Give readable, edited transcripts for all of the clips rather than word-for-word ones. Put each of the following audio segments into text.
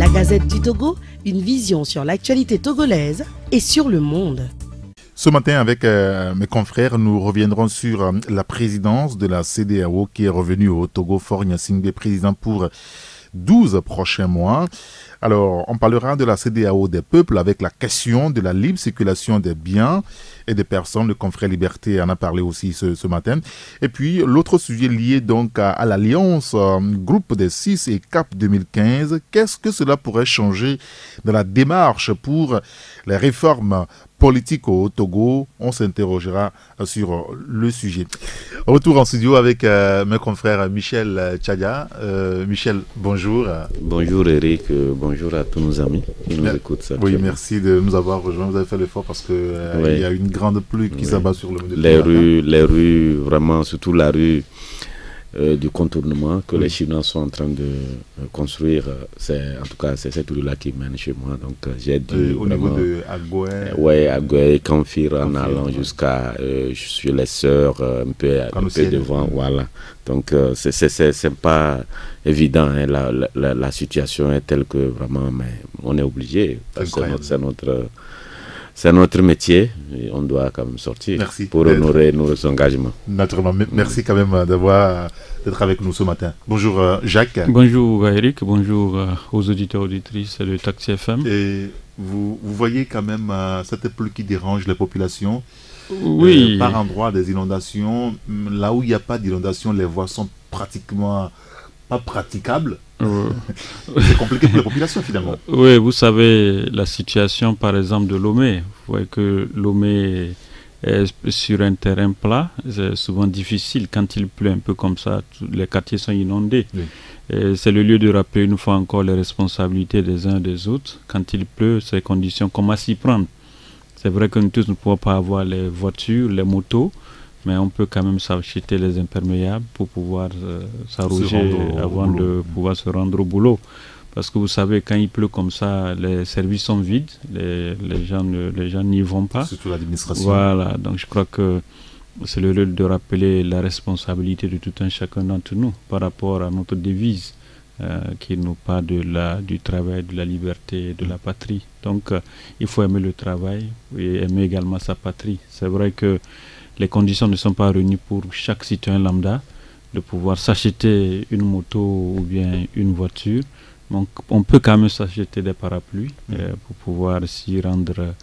La Gazette du Togo, une vision sur l'actualité togolaise et sur le monde. Ce matin, avec mes confrères, nous reviendrons sur la présidence de la CEDEAO qui est revenue au Togo. Faure Gnassingbé, président pour 12 prochains mois. Alors, on parlera de la CEDEAO des peuples avec la question de la libre circulation des biens et des personnes. Le confrère Liberté en a parlé aussi ce matin. Et puis, l'autre sujet lié donc à l'alliance Groupe des 6 et CAP 2015. Qu'est-ce que cela pourrait changer dans la démarche pour les réformes politiques au Togo? On s'interrogera sur le sujet. Retour en studio avec mes confrères Michel Tchadia. Michel, bonjour. Bonjour Eric, bonjour à tous nos amis qui nous écoutent. Oui, merci de nous avoir rejoints. Vous avez fait l'effort parce que il y a une grande pluie qui s'abat sur le monde. Les rues, vraiment, surtout la rue du contournement que les Chinois sont en train de construire. En tout cas, c'est cette rue-là qui mène chez moi. Donc, j'ai dû au niveau de Agoué. Oui, Agoué, Canfir, en allant jusqu'à je suis les sœurs un peu devant. Voilà. Donc, c'est pas évident. Hein, la situation est telle que vraiment, mais on est obligé. C'est notre métier et on doit quand même sortir pour honorer nos engagements. Naturellement, merci quand même d'être avec nous ce matin. Bonjour Jacques. Bonjour Eric, bonjour aux auditeurs et auditrices de Taxi FM. Et vous voyez quand même cette pluie qui dérange les populations. Oui. Par endroits des inondations, là où il n'y a pas d'inondation, les voies sont pratiquement pas praticables. C'est compliqué pour les populations finalement. Oui, vous savez, la situation par exemple de Lomé. Vous voyez que Lomé est sur un terrain plat. C'est souvent difficile quand il pleut un peu comme ça. Les quartiers sont inondés. Oui. C'est le lieu de rappeler une fois encore les responsabilités des uns et des autres. Quand il pleut, ces conditions, comment s'y prendre? C'est vrai que nous tous ne pouvons pas avoir les voitures, les motos, mais on peut quand même s'acheter les imperméables pour pouvoir s'arroger avant de pouvoir se rendre au boulot. Parce que vous savez, quand il pleut comme ça, les services sont vides, les gens n'y vont pas. Surtout l'administration. Voilà, donc je crois que c'est le lieu de rappeler la responsabilité de tout un chacun d'entre nous par rapport à notre devise qui nous parle du travail, de la liberté, de la patrie. Donc il faut aimer le travail et aimer également sa patrie. C'est vrai que les conditions ne sont pas réunies pour chaque citoyen lambda de pouvoir s'acheter une moto ou bien une voiture. Donc, on peut quand même s'acheter des parapluies pour pouvoir s'y rendre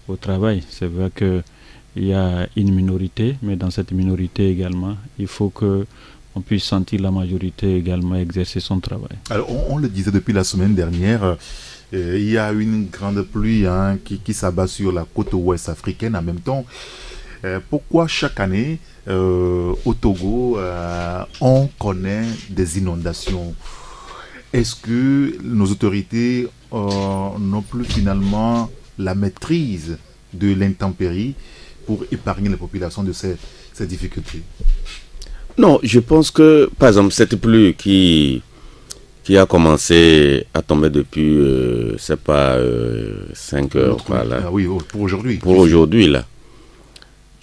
au travail. C'est vrai qu'il y a une minorité, mais dans cette minorité également, il faut qu'on puisse sentir la majorité également exercer son travail. Alors, on le disait depuis la semaine dernière, il y a une grande pluie qui s'abat sur la côte ouest africaine en même temps. Pourquoi chaque année, au Togo, on connaît des inondations? Est-ce que nos autorités n'ont plus finalement la maîtrise de l'intempérie pour épargner les populations de ces difficultés? Non, je pense que, par exemple, cette pluie qui a commencé à tomber depuis, 5 heures. Voilà. Oui, pour aujourd'hui. Pour aujourd'hui, là.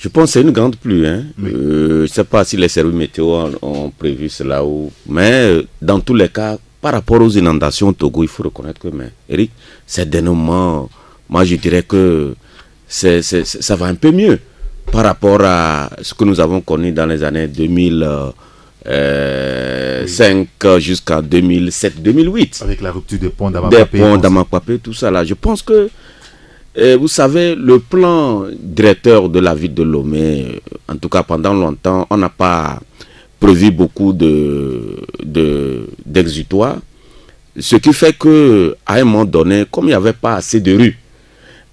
Je pense que c'est une grande pluie. Hein. Oui. Je ne sais pas si les services météo ont prévu cela. Mais dans tous les cas, par rapport aux inondations au Togo, il faut reconnaître que, Eric, c'est dernièrement, moi je dirais que ça va un peu mieux par rapport à ce que nous avons connu dans les années 2005 jusqu'à 2007-2008. Avec la rupture des ponts d'Amakwapé, tout ça là. Je pense que vous savez, le plan directeur de la ville de Lomé, en tout cas pendant longtemps, on n'a pas prévu beaucoup d'exutoires. Ce qui fait qu'à un moment donné, comme il n'y avait pas assez de rues,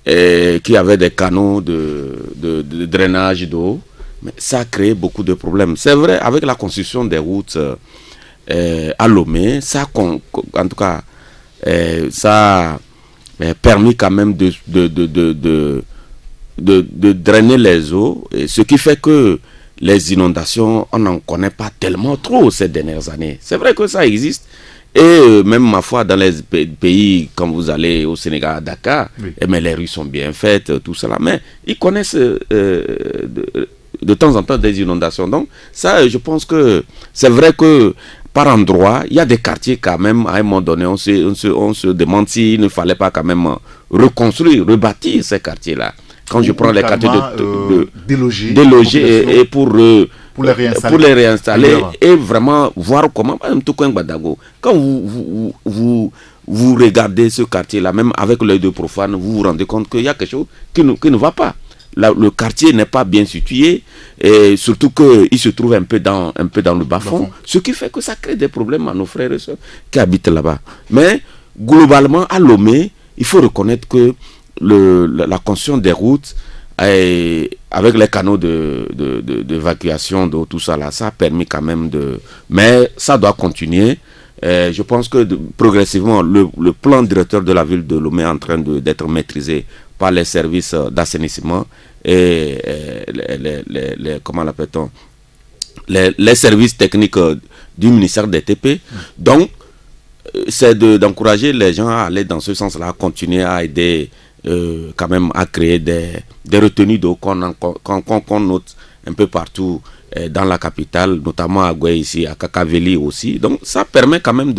et qu'il y avait des canaux de drainage d'eau, ça a créé beaucoup de problèmes. C'est vrai, avec la construction des routes à Lomé, ça, en tout cas, ça a permis quand même de drainer les eaux, et ce qui fait que les inondations, on n'en connaît pas tellement trop ces dernières années. C'est vrai que ça existe, et même ma foi dans les pays, quand vous allez au Sénégal, à Dakar, oui. Mais les rues sont bien faites, tout cela, mais ils connaissent de temps en temps des inondations. Donc ça, je pense que c'est vrai que par endroit, il y a des quartiers quand même, à un moment donné, on se demande s'il ne fallait pas quand même reconstruire, rebâtir ces quartiers-là. Quand je prends les quartiers déloger et pour les réinstaller et vraiment voir comment, quand vous regardez ce quartier-là, même avec l'œil de profane, vous vous rendez compte qu'il y a quelque chose qui ne va pas. Le quartier n'est pas bien situé et surtout qu'il se trouve un peu dans le bas-fond, ce qui fait que ça crée des problèmes à nos frères et sœurs qui habitent là-bas. Mais globalement, à Lomé, il faut reconnaître que la construction des routes avec les canaux d'évacuation d'eau, tout ça là, ça a permis quand même mais ça doit continuer. Je pense que progressivement, le plan directeur de la ville de Lomé est en train d'être maîtrisé par les services d'assainissement et comment l'appelle-t-on, les services techniques du ministère des TP. Donc, c'est d'encourager les gens à aller dans ce sens-là, à continuer à aider quand même à créer des retenues d'eau qu'on note un peu partout dans la capitale, notamment à Goué ici, à Kakaveli aussi. Donc ça permet quand même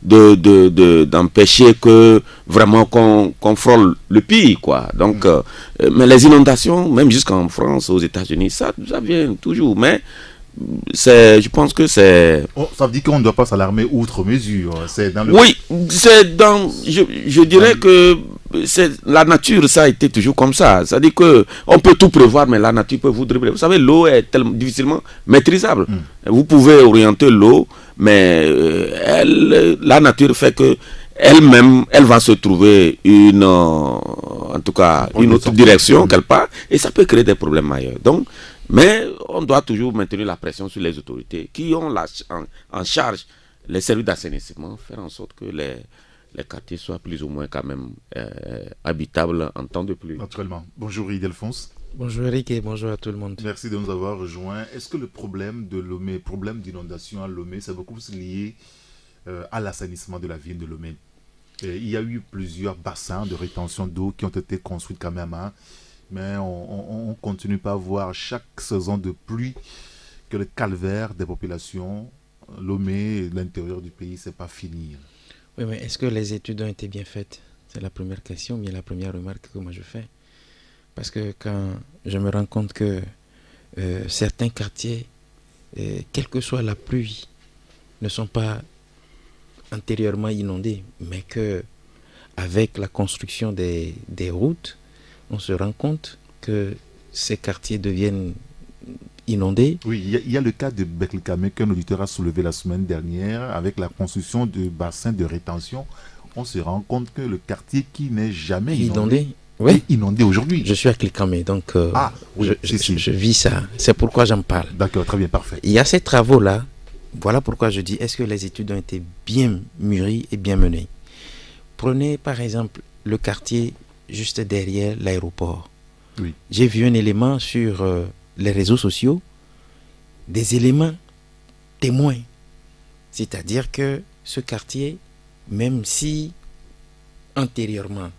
d'empêcher que vraiment qu'on frôle le pire, quoi. Donc mais les inondations, même jusqu'en France, aux États-Unis, ça vient toujours. Mais je pense que c'est... ça veut dire qu'on ne doit pas s'alarmer outre mesure. Oui, c'est dans... Je dirais que la nature, ça a été toujours comme ça. C'est-à-dire qu'on peut tout prévoir, mais la nature peut vous dribbler. Vous savez, l'eau est tellement difficilement maîtrisable. Vous pouvez orienter l'eau, mais la nature fait que elle-même, elle va se trouver en tout cas, une autre direction quelque part, et ça peut créer des problèmes ailleurs. Donc, mais on doit toujours maintenir la pression sur les autorités qui ont en charge les services d'assainissement, faire en sorte que les quartiers soient plus ou moins quand même habitables en temps de pluie. Naturellement. Bonjour Ildefonse. Bonjour Eric et bonjour à tout le monde. Merci de nous avoir rejoints. Est-ce que le problème de Lomé, problème d'inondation à Lomé, c'est beaucoup plus lié à l'assainissement de la ville de Lomé? Il y a eu plusieurs bassins de rétention d'eau qui ont été construits quand même, hein, mais on ne continue pas à voir chaque saison de pluie que le calvaire des populations, Lomé, l'intérieur du pays, c'est pas fini. Oui, mais est-ce que les études ont été bien faites? C'est la première question, bien la première remarque que moi je fais. Parce que quand je me rends compte que certains quartiers, quelle que soit la pluie, ne sont pas antérieurement inondés, mais que avec la construction des routes, on se rend compte que ces quartiers deviennent inondés. Oui, il y a le cas de Beklkame qu'un auditeur a soulevé la semaine dernière avec la construction de bassins de rétention. On se rend compte que le quartier qui n'est jamais inondé oui. est inondé aujourd'hui. Je suis à Klkame, donc oui, je vis ça. C'est pourquoi j'en parle. D'accord, très bien, parfait. Il y a ces travaux-là. Voilà pourquoi je dis, est-ce que les études ont été bien mûries et bien menées? Prenez par exemple le quartier juste derrière l'aéroport. Oui. J'ai vu un élément sur les réseaux sociaux, des éléments témoins. C'est-à-dire que ce quartier, même si antérieurement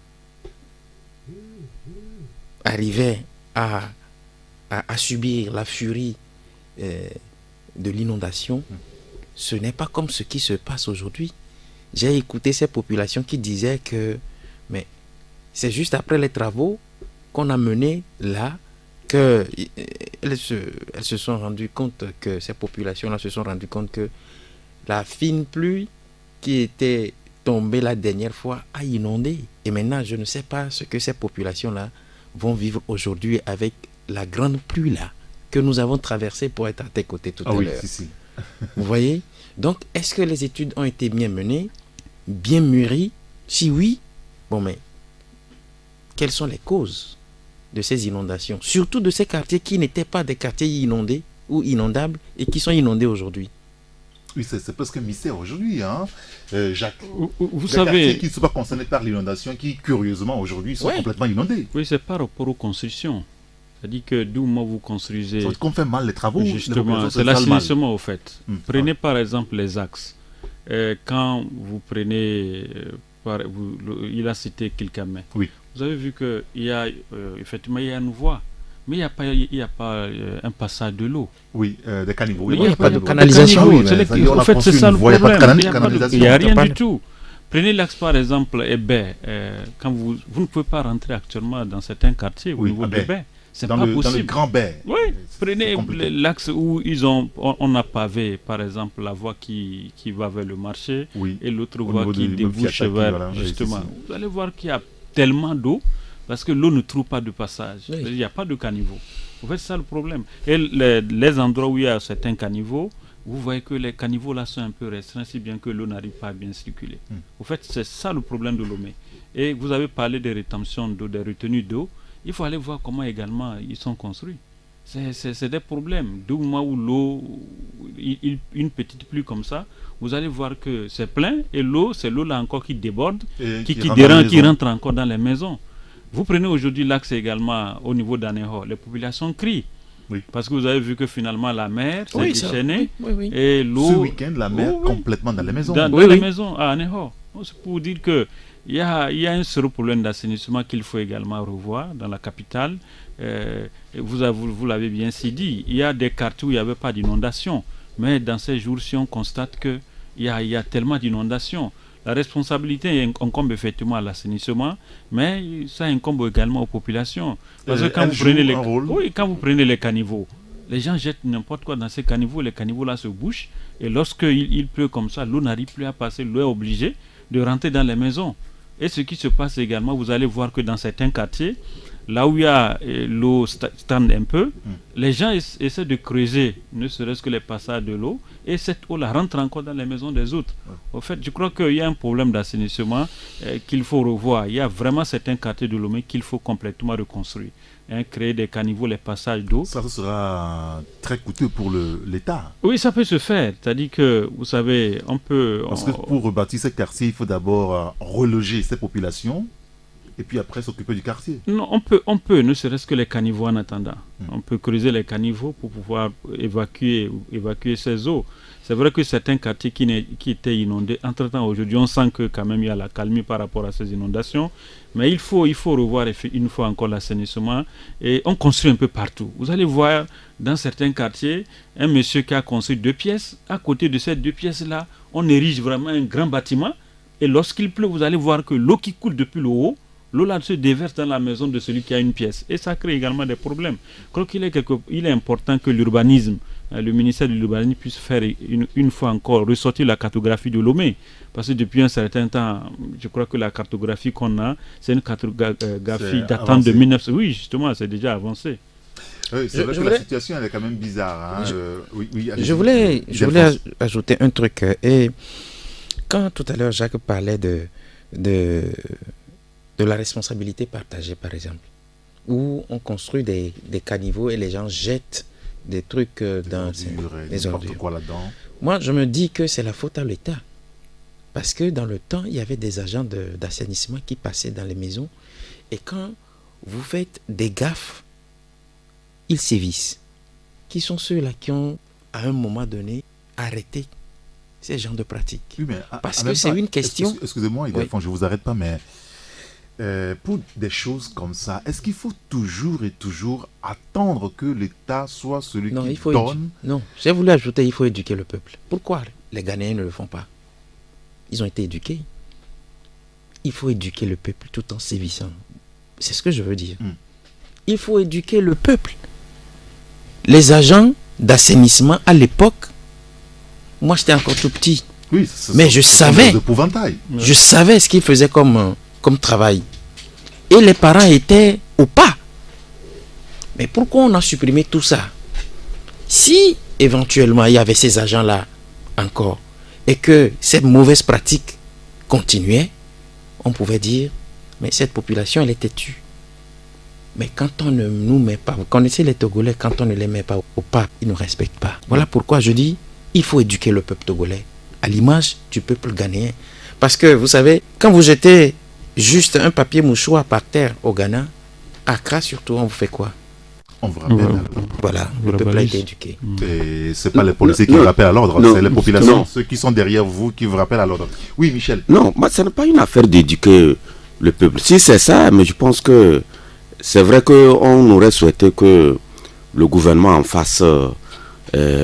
arrivait à subir la furie de l'inondation, ce n'est pas comme ce qui se passe aujourd'hui. J'ai écouté ces populations qui disaient que mais c'est juste après les travaux qu'on a menés là que elles se sont rendues compte que ces populations-là se sont rendues compte que la fine pluie qui était tombée la dernière fois a inondé. Et maintenant, je ne sais pas ce que ces populations-là vont vivre aujourd'hui avec la grande pluie là que nous avons traversée pour être à tes côtés tout à l'heure. Si. Vous voyez? Donc, est-ce que les études ont été bien menées, bien mûries? Si oui, bon, mais quelles sont les causes de ces inondations? Surtout de ces quartiers qui n'étaient pas des quartiers inondés ou inondables et qui sont inondés aujourd'hui. Oui, c'est presque un mystère aujourd'hui, hein, Jacques. Vous les savez, quartiers qui ne sont pas concernés par l'inondation, qui curieusement aujourd'hui sont complètement inondés. Oui, c'est par rapport aux constructions. C'est-à-dire que d'où moi vous construisez... Ça veut dire qu'on fait mal les travaux. Justement, c'est l'assainissement au fait. Prenez par exemple les axes. Quand vous prenez... il a cité Klkame. Oui. Vous avez vu qu'il y a effectivement il y a une voie. mais il y a pas un passage de l'eau. Oui, des caniveaux. Il n'y a pas de canalisation. En fait, c'est ça le problème. Il n'y a rien pas du tout. Prenez l'axe par exemple Ebé. Quand vous ne pouvez pas rentrer actuellement dans certains quartiers au niveau de Ebé. C'est pas possible. Dans le grand baie. Oui, prenez l'axe où on a pavé, par exemple, la voie qui va vers le marché et l'autre voie qui débouche vers, justement. Vous allez voir qu'il y a tellement d'eau parce que l'eau ne trouve pas de passage. Il n'y a pas de caniveau. En fait, c'est ça le problème. Et les endroits où il y a certains caniveaux, vous voyez que les caniveaux là sont un peu restreints, si bien que l'eau n'arrive pas à bien circuler. En fait, c'est ça le problème de Lomé. Et vous avez parlé des rétentions d'eau, des retenues d'eau. Il faut aller voir comment également ils sont construits. C'est des problèmes. Du moment où l'eau, une petite pluie comme ça, vous allez voir que c'est plein et l'eau, c'est l'eau là encore qui déborde, qui dérange, qui rentre encore dans les maisons. Vous prenez aujourd'hui l'axe également au niveau d'Aného, les populations crient. Oui. Parce que vous avez vu que finalement la mer s'est déchaînée et l'eau. Ce week-end, la mer complètement dans les maisons. Dans les maisons à Aného. C'est pour dire que il y a un seul problème d'assainissement qu'il faut également revoir dans la capitale. Vous l'avez bien dit, il y a des quartiers où il n'y avait pas d'inondation. Mais dans ces jours-ci, on constate qu'il y a tellement d'inondations. La responsabilité incombe effectivement à l'assainissement, mais ça incombe également aux populations. Parce que quand vous prenez les caniveaux, les gens jettent n'importe quoi dans ces caniveaux, les caniveaux là se bouchent, et lorsqu'il pleut comme ça, l'eau n'arrive plus à passer, l'eau est obligée de rentrer dans les maisons. Et ce qui se passe également, vous allez voir que dans certains quartiers, là où il y a l'eau stagne un peu, les gens essaient de creuser, ne serait-ce que les passages de l'eau, et cette eau-là rentre encore dans les maisons des autres. En fait, je crois qu'il y a un problème d'assainissement qu'il faut revoir. Il y a vraiment certains quartiers de Lomé qu'il faut complètement reconstruire. Créer des caniveaux, les passages d'eau. Ça sera très coûteux pour l'État. Oui, ça peut se faire. C'est-à-dire que, vous savez, on peut... Parce que pour rebâtir ces quartiers, il faut d'abord reloger ces populations et puis après s'occuper du quartier. Non, on peut, ne serait-ce que les caniveaux en attendant. On peut creuser les caniveaux pour pouvoir évacuer ces eaux. C'est vrai que certains quartiers qui étaient inondés, entre-temps aujourd'hui, on sent que quand même il y a la calmie par rapport à ces inondations. Mais il faut revoir une fois encore l'assainissement et on construit un peu partout. Vous allez voir dans certains quartiers, un monsieur qui a construit 2 pièces. À côté de ces 2 pièces-là, on érige vraiment un grand bâtiment. Et lorsqu'il pleut, vous allez voir que l'eau qui coule depuis le haut, l'eau là se déverse dans la maison de celui qui a une pièce. Et ça crée également des problèmes. Je crois qu'il est important que l'urbanisme, le ministère de l'urbanisme puisse faire une fois encore ressortir la cartographie de Lomé. Parce que depuis un certain temps, je crois que la cartographie qu'on a, c'est une cartographie datant de 1900. Oui, justement, c'est déjà avancé. Oui, c'est vrai que la situation elle est quand même bizarre. Hein. Je voulais ajouter un truc. Et quand tout à l'heure Jacques parlait de la responsabilité partagée, par exemple, où on construit des caniveaux et les gens jettent des trucs dans les ordures. Quoi là-dedans. Moi, je me dis que c'est la faute à l'État. Parce que dans le temps, il y avait des agents d'assainissement qui passaient dans les maisons. Et quand vous faites des gaffes, ils sévissent. Qui sont ceux-là qui ont, à un moment donné, arrêté ces genres de pratiques? Oui, mais parce que c'est une question... Excusez-moi, je ne vous arrête pas, mais pour des choses comme ça, est-ce qu'il faut toujours attendre que l'État soit celui qui donne? Non, j'ai voulu ajouter, il faut éduquer le peuple. Pourquoi les Ghanéens ne le font pas? Ils ont été éduqués. Il faut éduquer le peuple tout en sévissant. C'est ce que je veux dire. Il faut éduquer le peuple. Les agents d'assainissement à l'époque, moi j'étais encore tout petit, mais je savais ce qu'ils faisaient comme travail. Et les parents étaient au pas. Mais pourquoi on a supprimé tout ça? Si éventuellement il y avait ces agents-là encore, et que cette mauvaise pratique continuait, on pouvait dire, mais cette population, elle était tue. Mais quand on ne nous met pas, vous connaissez les Togolais, quand on ne les met pas au pas, ils ne nous respectent pas. Voilà pourquoi je dis, il faut éduquer le peuple togolais, à l'image du peuple ghanéen. Parce que, vous savez, quand vous jetez juste un papier mouchoir par terre au Ghana, à Accra surtout, on vous fait quoi? On vous rappelle. Voilà, le peuple a été éduqué. Et ce n'est pas les policiers qui vous rappellent à l'ordre, c'est les populations, ceux qui sont derrière vous qui vous rappellent à l'ordre. Oui, Michel. Non, ce n'est pas une affaire d'éduquer le peuple. Si c'est ça, mais je pense que c'est vrai qu'on aurait souhaité que le gouvernement en fasse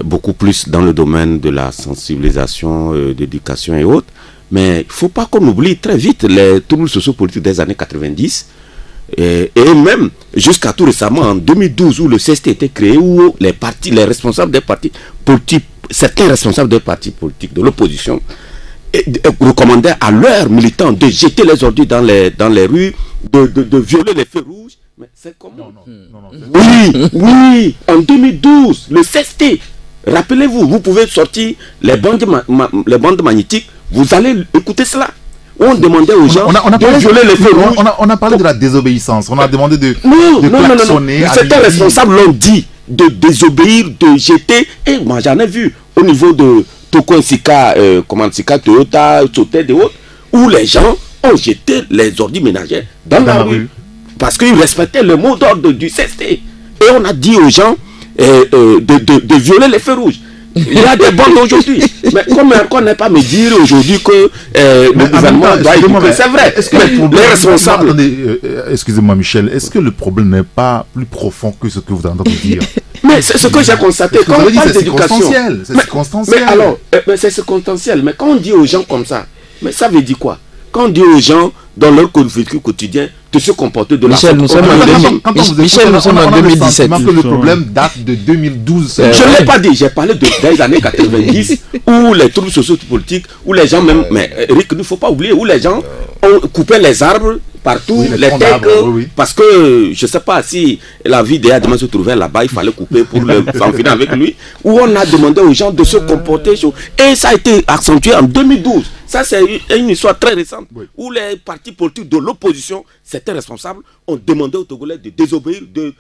beaucoup plus dans le domaine de la sensibilisation, d'éducation et autres. Mais il ne faut pas qu'on oublie très vite les troubles sociopolitiques des années 90 et même jusqu'à tout récemment en 2012 où le CST était créé, où les responsables des partis politiques, certains responsables des partis politiques de l'opposition recommandaient à leurs militants de jeter les ordures dans les rues, de violer les feux rouges. Mais c'est comment? Oui, en 2012, le CST, rappelez-vous, vous pouvez sortir les bandes magnétiques, vous allez écouter cela. On demandait aux gens de violer les feux rouges. On a parlé de la désobéissance, on a demandé de klaxonner. Certains responsables l'ont dit, de désobéir, de jeter. Et moi j'en ai vu au niveau de Toko Sika, Toyota, Soted et autres, où les gens ont jeté les ordures ménagères dans la rue. Parce qu'ils respectaient le mot d'ordre du CST. Et on a dit aux gens de violer les feux rouges. Il y a des bandes aujourd'hui. Mais qu'on n'est pas me dire aujourd'hui que le gouvernement doit éduquer. C'est vrai. Est-ce que les responsables... Excusez-moi Michel, est-ce que le problème n'est pas plus profond que ce que vous entendez dire? Mais c'est ce que j'ai constaté. Quand on parle d'éducation... C'est circonstanciel. Mais alors, c'est circonstanciel. Mais quand on dit aux gens comme ça, mais ça veut dire quoi? Quand on dit aux gens dans leur vécu quotidien de se comporter de Michel, nous sommes en 2017. Que le problème date de 2012. Je ne l'ai pas dit, j'ai parlé des années 90 où les troubles sociopolitiques, où les gens même, mais Eric, il ne faut pas oublier, où les gens ont coupé les arbres partout, les têtes, parce que je ne sais pas si la vie d'Adama se trouvait là-bas, il fallait couper pour s'en finir avec lui, où on a demandé aux gens de se comporter, et ça a été accentué en 2012. Ça, c'est une histoire très récente, où les partis politiques de l'opposition, certains responsables, ont demandé aux Togolais de désobéir, de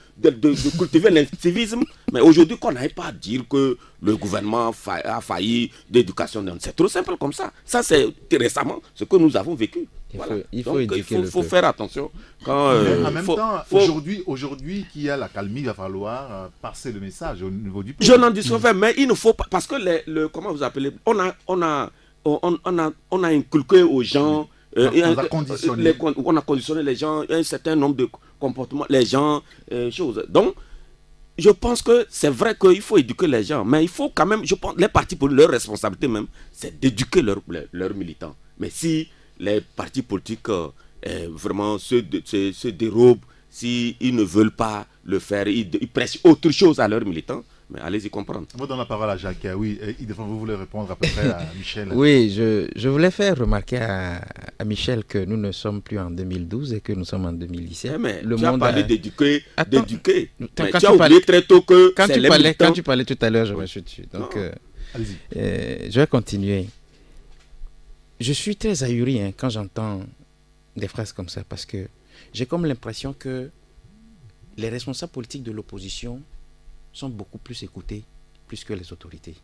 cultiver l'incivisme. Mais aujourd'hui, qu'on n'arrive pas à dire que le gouvernement a failli d'éducation. C'est trop simple comme ça. Ça, c'est récemment ce que nous avons vécu. Il faut faire attention. En même temps, aujourd'hui qu'il y a la calmie, il va falloir passer le message au niveau du peuple. Je n'en dis pas, mais il ne faut pas, parce que comment vous appelez, on a inculqué aux gens, on a conditionné les gens, un certain nombre de comportements, les gens, choses. Donc, je pense que c'est vrai qu'il faut éduquer les gens, mais il faut quand même, je pense, les partis politiques, leur responsabilité même, c'est d'éduquer leurs militants. Mais si les partis politiques vraiment se dérobent, s'ils ne veulent pas le faire, ils prêchent autre chose à leurs militants, mais allez-y comprendre. On va donner la parole à Jacques. Oui, vous voulez répondre à peu près à Michel. Oui, je voulais faire remarquer à Michel que nous ne sommes plus en 2012 et que nous sommes en 2017. Mais tu as parlé d'éduquer. Tu as oublié très tôt que quand tu parlais tout à l'heure, je me suis dessus. Donc, je vais continuer. Je suis très ahuri quand j'entends des phrases comme ça parce que j'ai comme l'impression que les responsables politiques de l'opposition sont beaucoup plus écoutés plus que les autorités.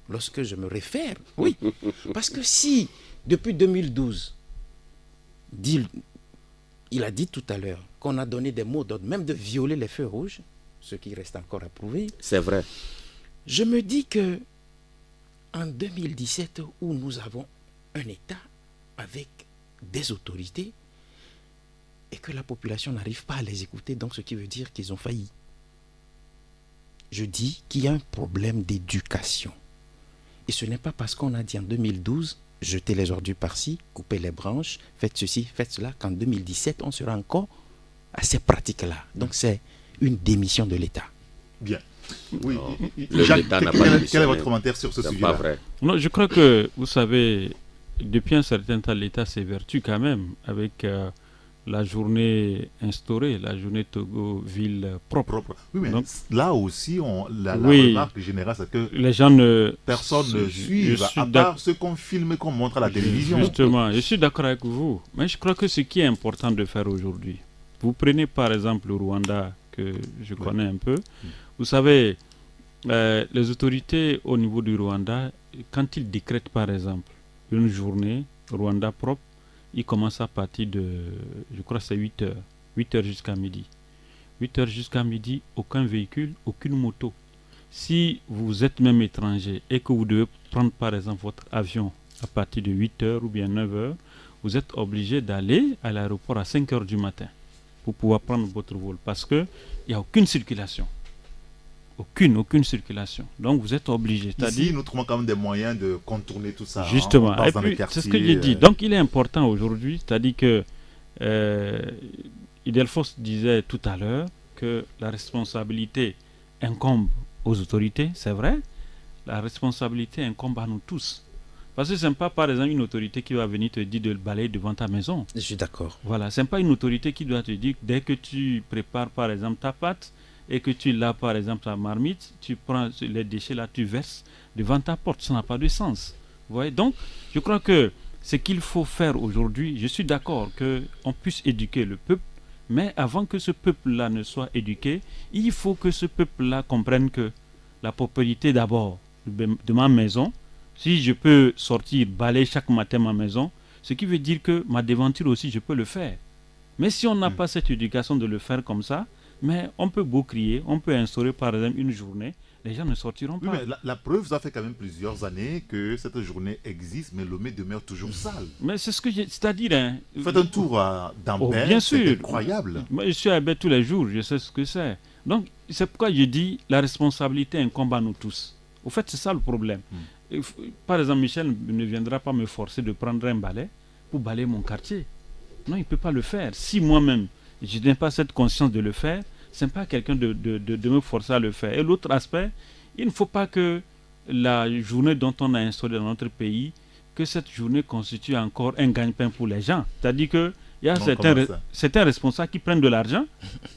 Lorsque je me réfère, oui, parce que si depuis 2012, il a dit tout à l'heure qu'on a donné des mots d'ordre, même de violer les feux rouges, ce qui reste encore à prouver. C'est vrai. Je me dis que en 2017, où nous avons un État avec des autorités et que la population n'arrive pas à les écouter, donc ce qui veut dire qu'ils ont failli. Je dis qu'il y a un problème d'éducation. Et ce n'est pas parce qu'on a dit en 2012, jetez les ordures par-ci, coupez les branches, faites ceci, faites cela, qu'en 2017, on sera encore à ces pratiques-là. Donc c'est une démission de l'État. Bien. Oui. Jacques, quel est votre commentaire sur ce sujet-là? Non, je crois que, vous savez, depuis un certain temps, l'État s'évertue quand même avec la journée instaurée, la journée Togo ville propre. Oui, mais donc, là aussi, la remarque générale, c'est que les gens personne ne suit, à part ce qu'on filme et qu'on montre à la télévision. Justement, je suis d'accord avec vous, mais je crois que ce qui est important de faire aujourd'hui, vous prenez par exemple le Rwanda, que je connais un peu, vous savez, les autorités au niveau du Rwanda, quand ils décrètent par exemple une journée Rwanda propre, il commence à partir de, je crois c'est 8 heures. 8 heures jusqu'à midi. 8 heures jusqu'à midi, aucun véhicule, aucune moto. Si vous êtes même étranger et que vous devez prendre par exemple votre avion à partir de 8 heures ou bien 9 heures, vous êtes obligé d'aller à l'aéroport à 5 heures du matin. pour pouvoir prendre votre vol parce qu'il n'y a aucune circulation. Aucune circulation. Donc vous êtes obligé. Ici, nous trouvons quand même des moyens de contourner tout ça. Justement. Hein, Et puis, c'est ce que j'ai dit. Donc il est important aujourd'hui, c'est-à-dire que Idelfos disait tout à l'heure que la responsabilité incombe aux autorités, c'est vrai. La responsabilité incombe à nous tous. Parce que ce n'est pas par exemple une autorité qui va venir te dire de balayer devant ta maison. Je suis d'accord. Voilà, ce n'est pas une autorité qui doit te dire dès que tu prépares par exemple ta pâte et que tu laves par exemple ta marmite, tu prends les déchets là, tu verses devant ta porte. Ça n'a pas de sens. Vous voyez? Donc, je crois que ce qu'il faut faire aujourd'hui, je suis d'accord qu'on puisse éduquer le peuple, mais avant que ce peuple-là ne soit éduqué, il faut que ce peuple-là comprenne que la propriété d'abord de ma maison, si je peux sortir, balayer chaque matin ma maison, ce qui veut dire que ma devanture aussi, je peux le faire. Mais si on n'a pas cette éducation de le faire comme ça, mais on peut beau crier, on peut instaurer par exemple une journée, les gens ne sortiront pas. Oui, mais la preuve, ça fait quand même plusieurs années que cette journée existe, mais Lomé demeure toujours sale. Mais c'est ce que j'ai... C'est-à-dire... Hein, faites un tour d'Ambert, bien c'est sûr. incroyable. Moi, je suis à Ambert tous les jours, je sais ce que c'est. Donc, c'est pourquoi je dis la responsabilité incombe à nous tous. Au fait, c'est ça le problème. Par exemple, Michel ne viendra pas me forcer de prendre un balai pour balayer mon quartier. Non, il ne peut pas le faire. Si moi-même, je n'ai pas cette conscience de le faire, ce n'est pas quelqu'un de me forcer à le faire. Et l'autre aspect, il ne faut pas que la journée dont on a instauré dans notre pays, que cette journée constitue encore un gagne-pain pour les gens. C'est-à-dire qu'il y a certains responsables qui prennent de l'argent.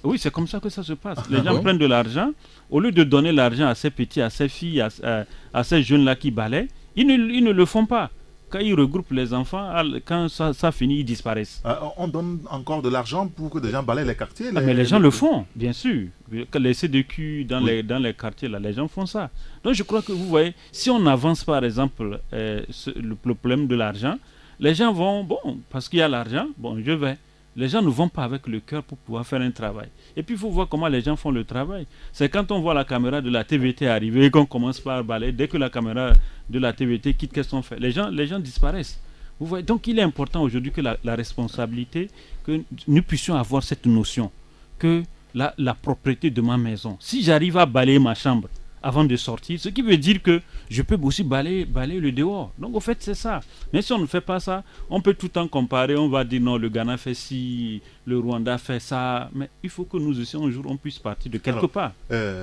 Oui, c'est comme ça que ça se passe. Les gens prennent de l'argent. Au lieu de donner l'argent à ces petits, à ces filles, à ces jeunes-là qui balaient, ils ne le font pas. Quand ils regroupent les enfants, quand ça finit, ils disparaissent. On donne encore de l'argent pour que des gens balayent les quartiers. Mais les gens le font, bien sûr. Les CDQ dans les quartiers, là, les gens font ça. Donc je crois que vous voyez, si on avance par exemple le problème de l'argent, les gens vont, bon, parce qu'il y a l'argent, bon, je vais. Les gens ne vont pas avec le cœur pour pouvoir faire un travail. Et puis il faut voir comment les gens font le travail. C'est quand on voit la caméra de la TVT arriver qu'on commence par balayer. Dès que la caméra de la TVT quitte, qu'est-ce qu'on fait? Les gens disparaissent. Vous voyez? Donc il est important aujourd'hui que la responsabilité, que nous puissions avoir cette notion que la propriété de ma maison, si j'arrive à balayer ma chambre avant de sortir, ce qui veut dire que je peux aussi balayer le dehors. Donc au fait c'est ça. Mais si on ne fait pas ça, on peut tout le temps comparer, on va dire non, le Ghana fait ci, le Rwanda fait ça, mais il faut que nous aussi un jour on puisse partir de quelque part.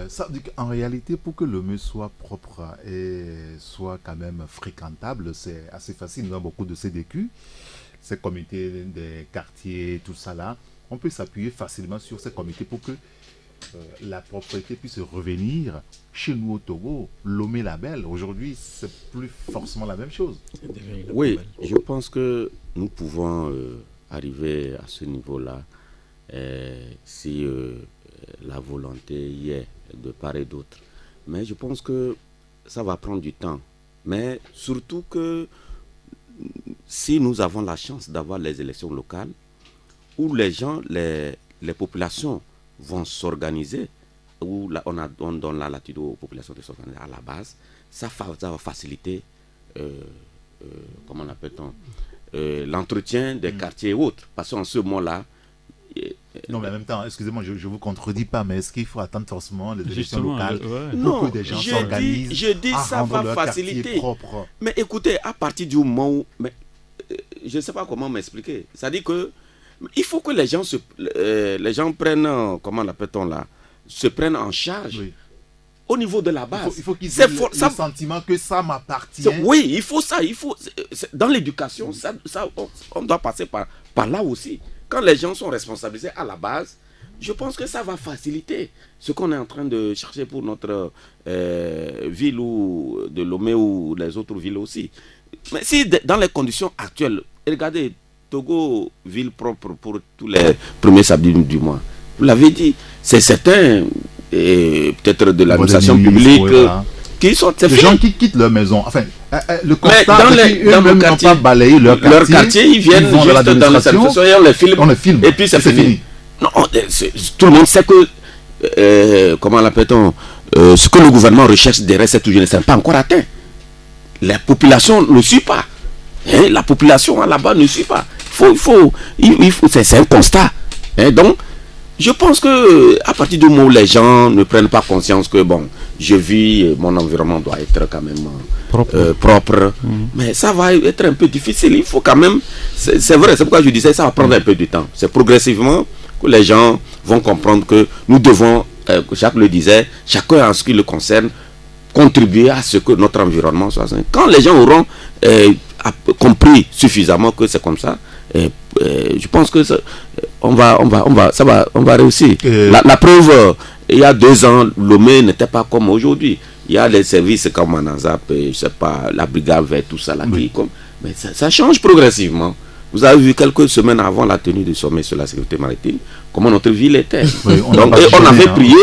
Ça, en réalité, pour que le mur soit propre et soit quand même fréquentable, c'est assez facile. Il y a beaucoup de CDQ, ces comités des quartiers, tout ça là. On peut s'appuyer facilement sur ces comités pour que la propriété puisse revenir chez nous au Togo. Lomé Label, aujourd'hui, c'est plus forcément la même chose. Oui, je pense que nous pouvons arriver à ce niveau-là si la volonté y est de part et d'autre. Mais je pense que ça va prendre du temps. Mais surtout que si nous avons la chance d'avoir les élections locales, où les gens, les populations vont s'organiser, où on donne la latitude aux populations de s'organiser à la base, ça va faciliter comment l'appelle-t-on, l'entretien des quartiers et autres. Parce qu'en ce moment-là... Non, mais en même temps, excusez-moi, je ne vous contredis pas, mais est-ce qu'il faut attendre forcément les élections locales pour que des gens s'organisent? Je dis ça va faciliter. Mais écoutez, à partir du moment où... je ne sais pas comment m'expliquer. C'est-à-dire que il faut que les gens prennent, comment l'appelle-t-on là, se prennent en charge au niveau de la base. Il faut qu'ils aient le sentiment que ça m'appartient. Oui, il faut ça. Dans l'éducation, on doit passer par là aussi. Quand les gens sont responsabilisés à la base, je pense que ça va faciliter ce qu'on est en train de chercher pour notre ville ou de Lomé ou les autres villes aussi. Mais si dans les conditions actuelles, regardez, Togo, ville propre pour tous les premiers samedis du mois. Vous l'avez dit, c'est certains, peut-être de l'administration publique, qui sont... Les gens qui quittent leur maison. Enfin, le constat, eux-mêmes n'ont pas balayé leur quartier. Ils viennent juste dans la salutation et on les filme. Et puis c'est fini. Non, tout le monde sait que, comment l'appelle-t-on, ce que le gouvernement recherche derrière cette journée, ce n'est pas encore atteint. La population ne suit pas. La population là-bas ne suit pas. C'est un constat. Donc, je pense que à partir du moment où les gens ne prennent pas conscience que bon, je vis, mon environnement doit être quand même propre. Mais ça va être un peu difficile. Il faut quand même, c'est vrai, c'est pourquoi je disais ça va prendre un peu de temps. C'est progressivement que les gens vont comprendre que nous devons, Jacques le disait, chacun en ce qui le concerne, contribuer à ce que notre environnement soit sain. Quand les gens auront compris suffisamment que c'est comme ça, je pense que on va réussir. La preuve, il y a 2 ans, Lomé n'était pas comme aujourd'hui. Il y a les services comme Manazap, je sais pas, la brigade vert, tout ça là, mais ça change progressivement. Vous avez vu quelques semaines avant la tenue du sommet sur la sécurité maritime, comment notre ville était. Oui, on avait prié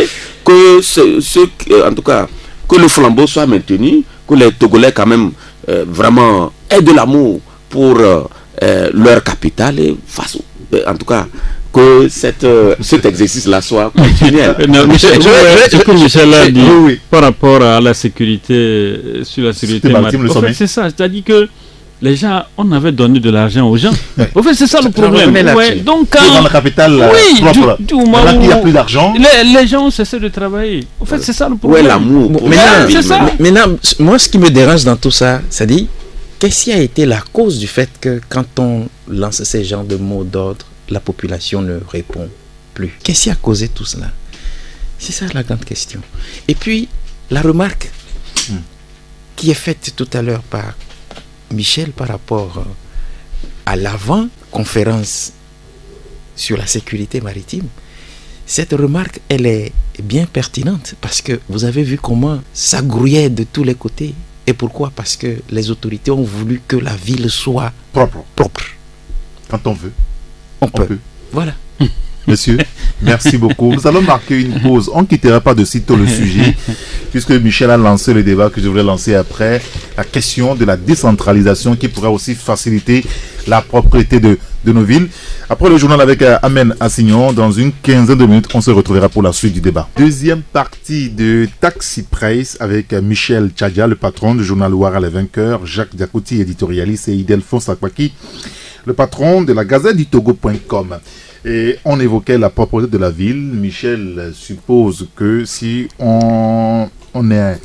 que en tout cas, que le flambeau soit maintenu, que les Togolais quand même vraiment aient de l'amour pour leur capitale et face, en tout cas, que cet exercice-là soit continuel. Ce que Michel a dit par rapport à la sécurité, sur la sécurité maritime, en fait, c'est ça, c'est-à-dire que les gens, on avait donné de l'argent aux gens. En fait, c'est ça le problème. Donc, quand dans la capitale propre, du moment où il n'y a plus d'argent, les gens ont cessé de travailler. En fait, c'est ça le problème. Ouais, l'amour. Maintenant, moi, ce qui me dérange dans tout ça, c'est-à-dire, qu'est-ce qui a été la cause du fait que quand on lance ces genres de mots d'ordre, la population ne répond plus? Qu'est-ce qui a causé tout cela? C'est ça la grande question. Et puis, la remarque qui est faite tout à l'heure par Michel par rapport à l'avant-conférence sur la sécurité maritime, cette remarque, elle est bien pertinente parce que vous avez vu comment ça grouillait de tous les côtés. Et pourquoi? Parce que les autorités ont voulu que la ville soit propre. Quand on veut, on peut. Voilà. Messieurs, merci beaucoup. Nous allons marquer une pause. On ne quittera pas de sitôt le sujet, puisque Michel a lancé le débat que je voulais lancer après, la question de la décentralisation qui pourra aussi faciliter la propriété de nos villes. Après le journal avec Amen Assignon, dans une quinzaine de minutes, on se retrouvera pour la suite du débat. Deuxième partie de Taxi Price avec Michel Tchadia, le patron du journal Ouara Les Vainqueurs, Jacques Diakouti, éditorialiste, et Idelphonse Akwaki, le patron de la Gazette du Togo.com. Et on évoquait la propreté de la ville. Michel suppose que si on est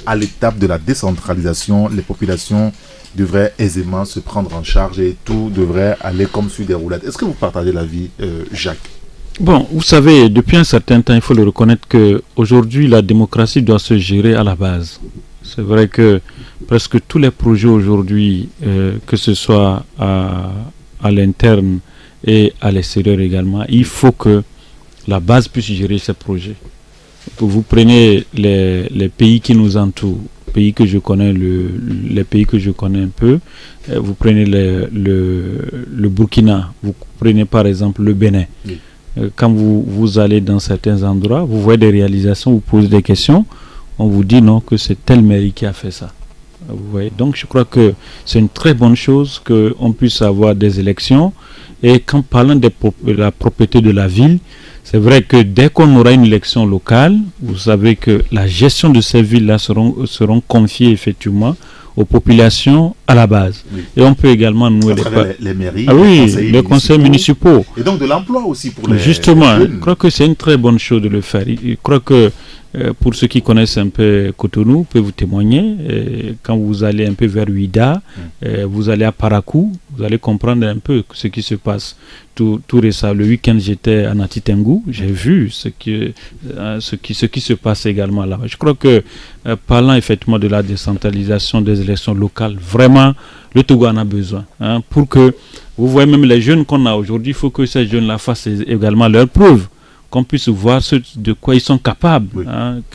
à l'étape de la décentralisation, les populations devraient aisément se prendre en charge et tout devrait aller comme sur des roulettes. Est-ce que vous partagez l'avis, Jacques? Bon, vous savez, depuis un certain temps, il faut le reconnaître qu'aujourd'hui, la démocratie doit se gérer à la base. C'est vrai que presque tous les projets aujourd'hui, que ce soit à l'interne et à l'extérieur également, il faut que la base puisse gérer ces projets. Vous prenez les pays qui nous entourent, pays que je connais, les pays que je connais un peu, vous prenez le Burkina, vous prenez par exemple le Bénin. Oui. Quand vous allez dans certains endroits, vous voyez des réalisations, vous posez des questions, on vous dit non, que c'est telle mairie qui a fait ça. Vous voyez. Donc je crois que c'est une très bonne chose qu'on puisse avoir des élections. Et quand parlant de la propriété de la ville, c'est vrai que dès qu'on aura une élection locale, vous savez que la gestion de ces villes-là seront confiées effectivement aux populations à la base. Oui. Et on peut également nouer les mairies, les conseils municipaux. Et donc de l'emploi aussi pour les Justement, jeunes. Je crois que c'est une très bonne chose de le faire. Je crois que pour ceux qui connaissent un peu Cotonou, peuvent vous témoigner. Quand vous allez un peu vers Ouida, vous allez à Parakou, vous allez comprendre un peu ce qui se passe. Tout récemment, le week-end, j'étais à Natitengu, j'ai vu ce qui se passe également là. Je crois que parlant effectivement de la décentralisation des élections locales, vraiment, le Togo en a besoin. Pour que, vous voyez même les jeunes qu'on a aujourd'hui, il faut que ces jeunes-là fassent également leurs preuves, qu'on puisse voir de quoi ils sont capables, oui.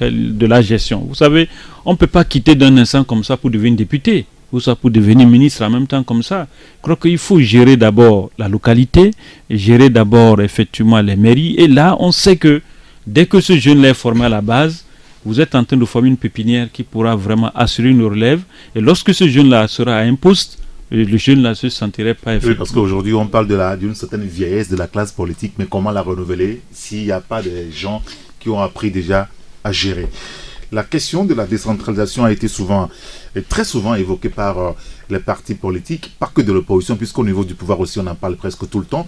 De la gestion. Vous savez, on ne peut pas quitter d'un instant comme ça pour devenir député, ou ça pour devenir ministre en même temps comme ça. Je crois qu'il faut gérer d'abord la localité, gérer d'abord effectivement les mairies, et là on sait que dès que ce jeune-là est formé à la base, vous êtes en train de former une pépinière qui pourra vraiment assurer une relève, et lorsque ce jeune-là sera à un poste, le jeune ne se sentirait pas effectivement. Oui, parce qu'aujourd'hui, on parle d'une certaine vieillesse de la classe politique, mais comment la renouveler s'il n'y a pas des gens qui ont appris déjà à gérer? La question de la décentralisation a été très souvent évoquée par les partis politiques, pas que de l'opposition, puisqu'au niveau du pouvoir aussi, on en parle presque tout le temps.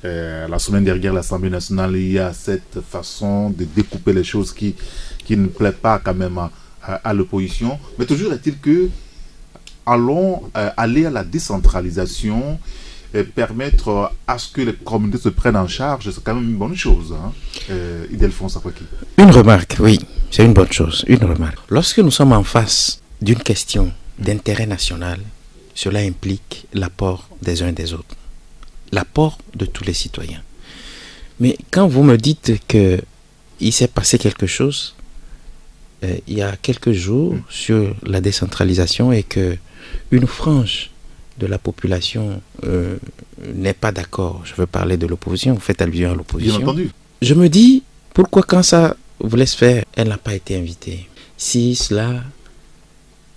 La semaine dernière, l'Assemblée nationale, il y a cette façon de découper les choses qui ne plaît pas quand même à l'opposition. Mais toujours est-il que allons aller à la décentralisation et permettre à ce que les communautés se prennent en charge, c'est quand même une bonne chose. Ildefonse Akwaki. Une remarque, oui, c'est une bonne chose. Une remarque. Lorsque nous sommes en face d'une question d'intérêt national, cela implique l'apport des uns et des autres. L'apport de tous les citoyens. Mais quand vous me dites qu'il s'est passé quelque chose, il y a quelques jours sur la décentralisation et que une frange de la population n'est pas d'accord. Je veux parler de l'opposition, vous faites allusion à l'opposition. Bien entendu. Je me dis, pourquoi quand ça voulait se faire, elle n'a pas été invitée? Si cela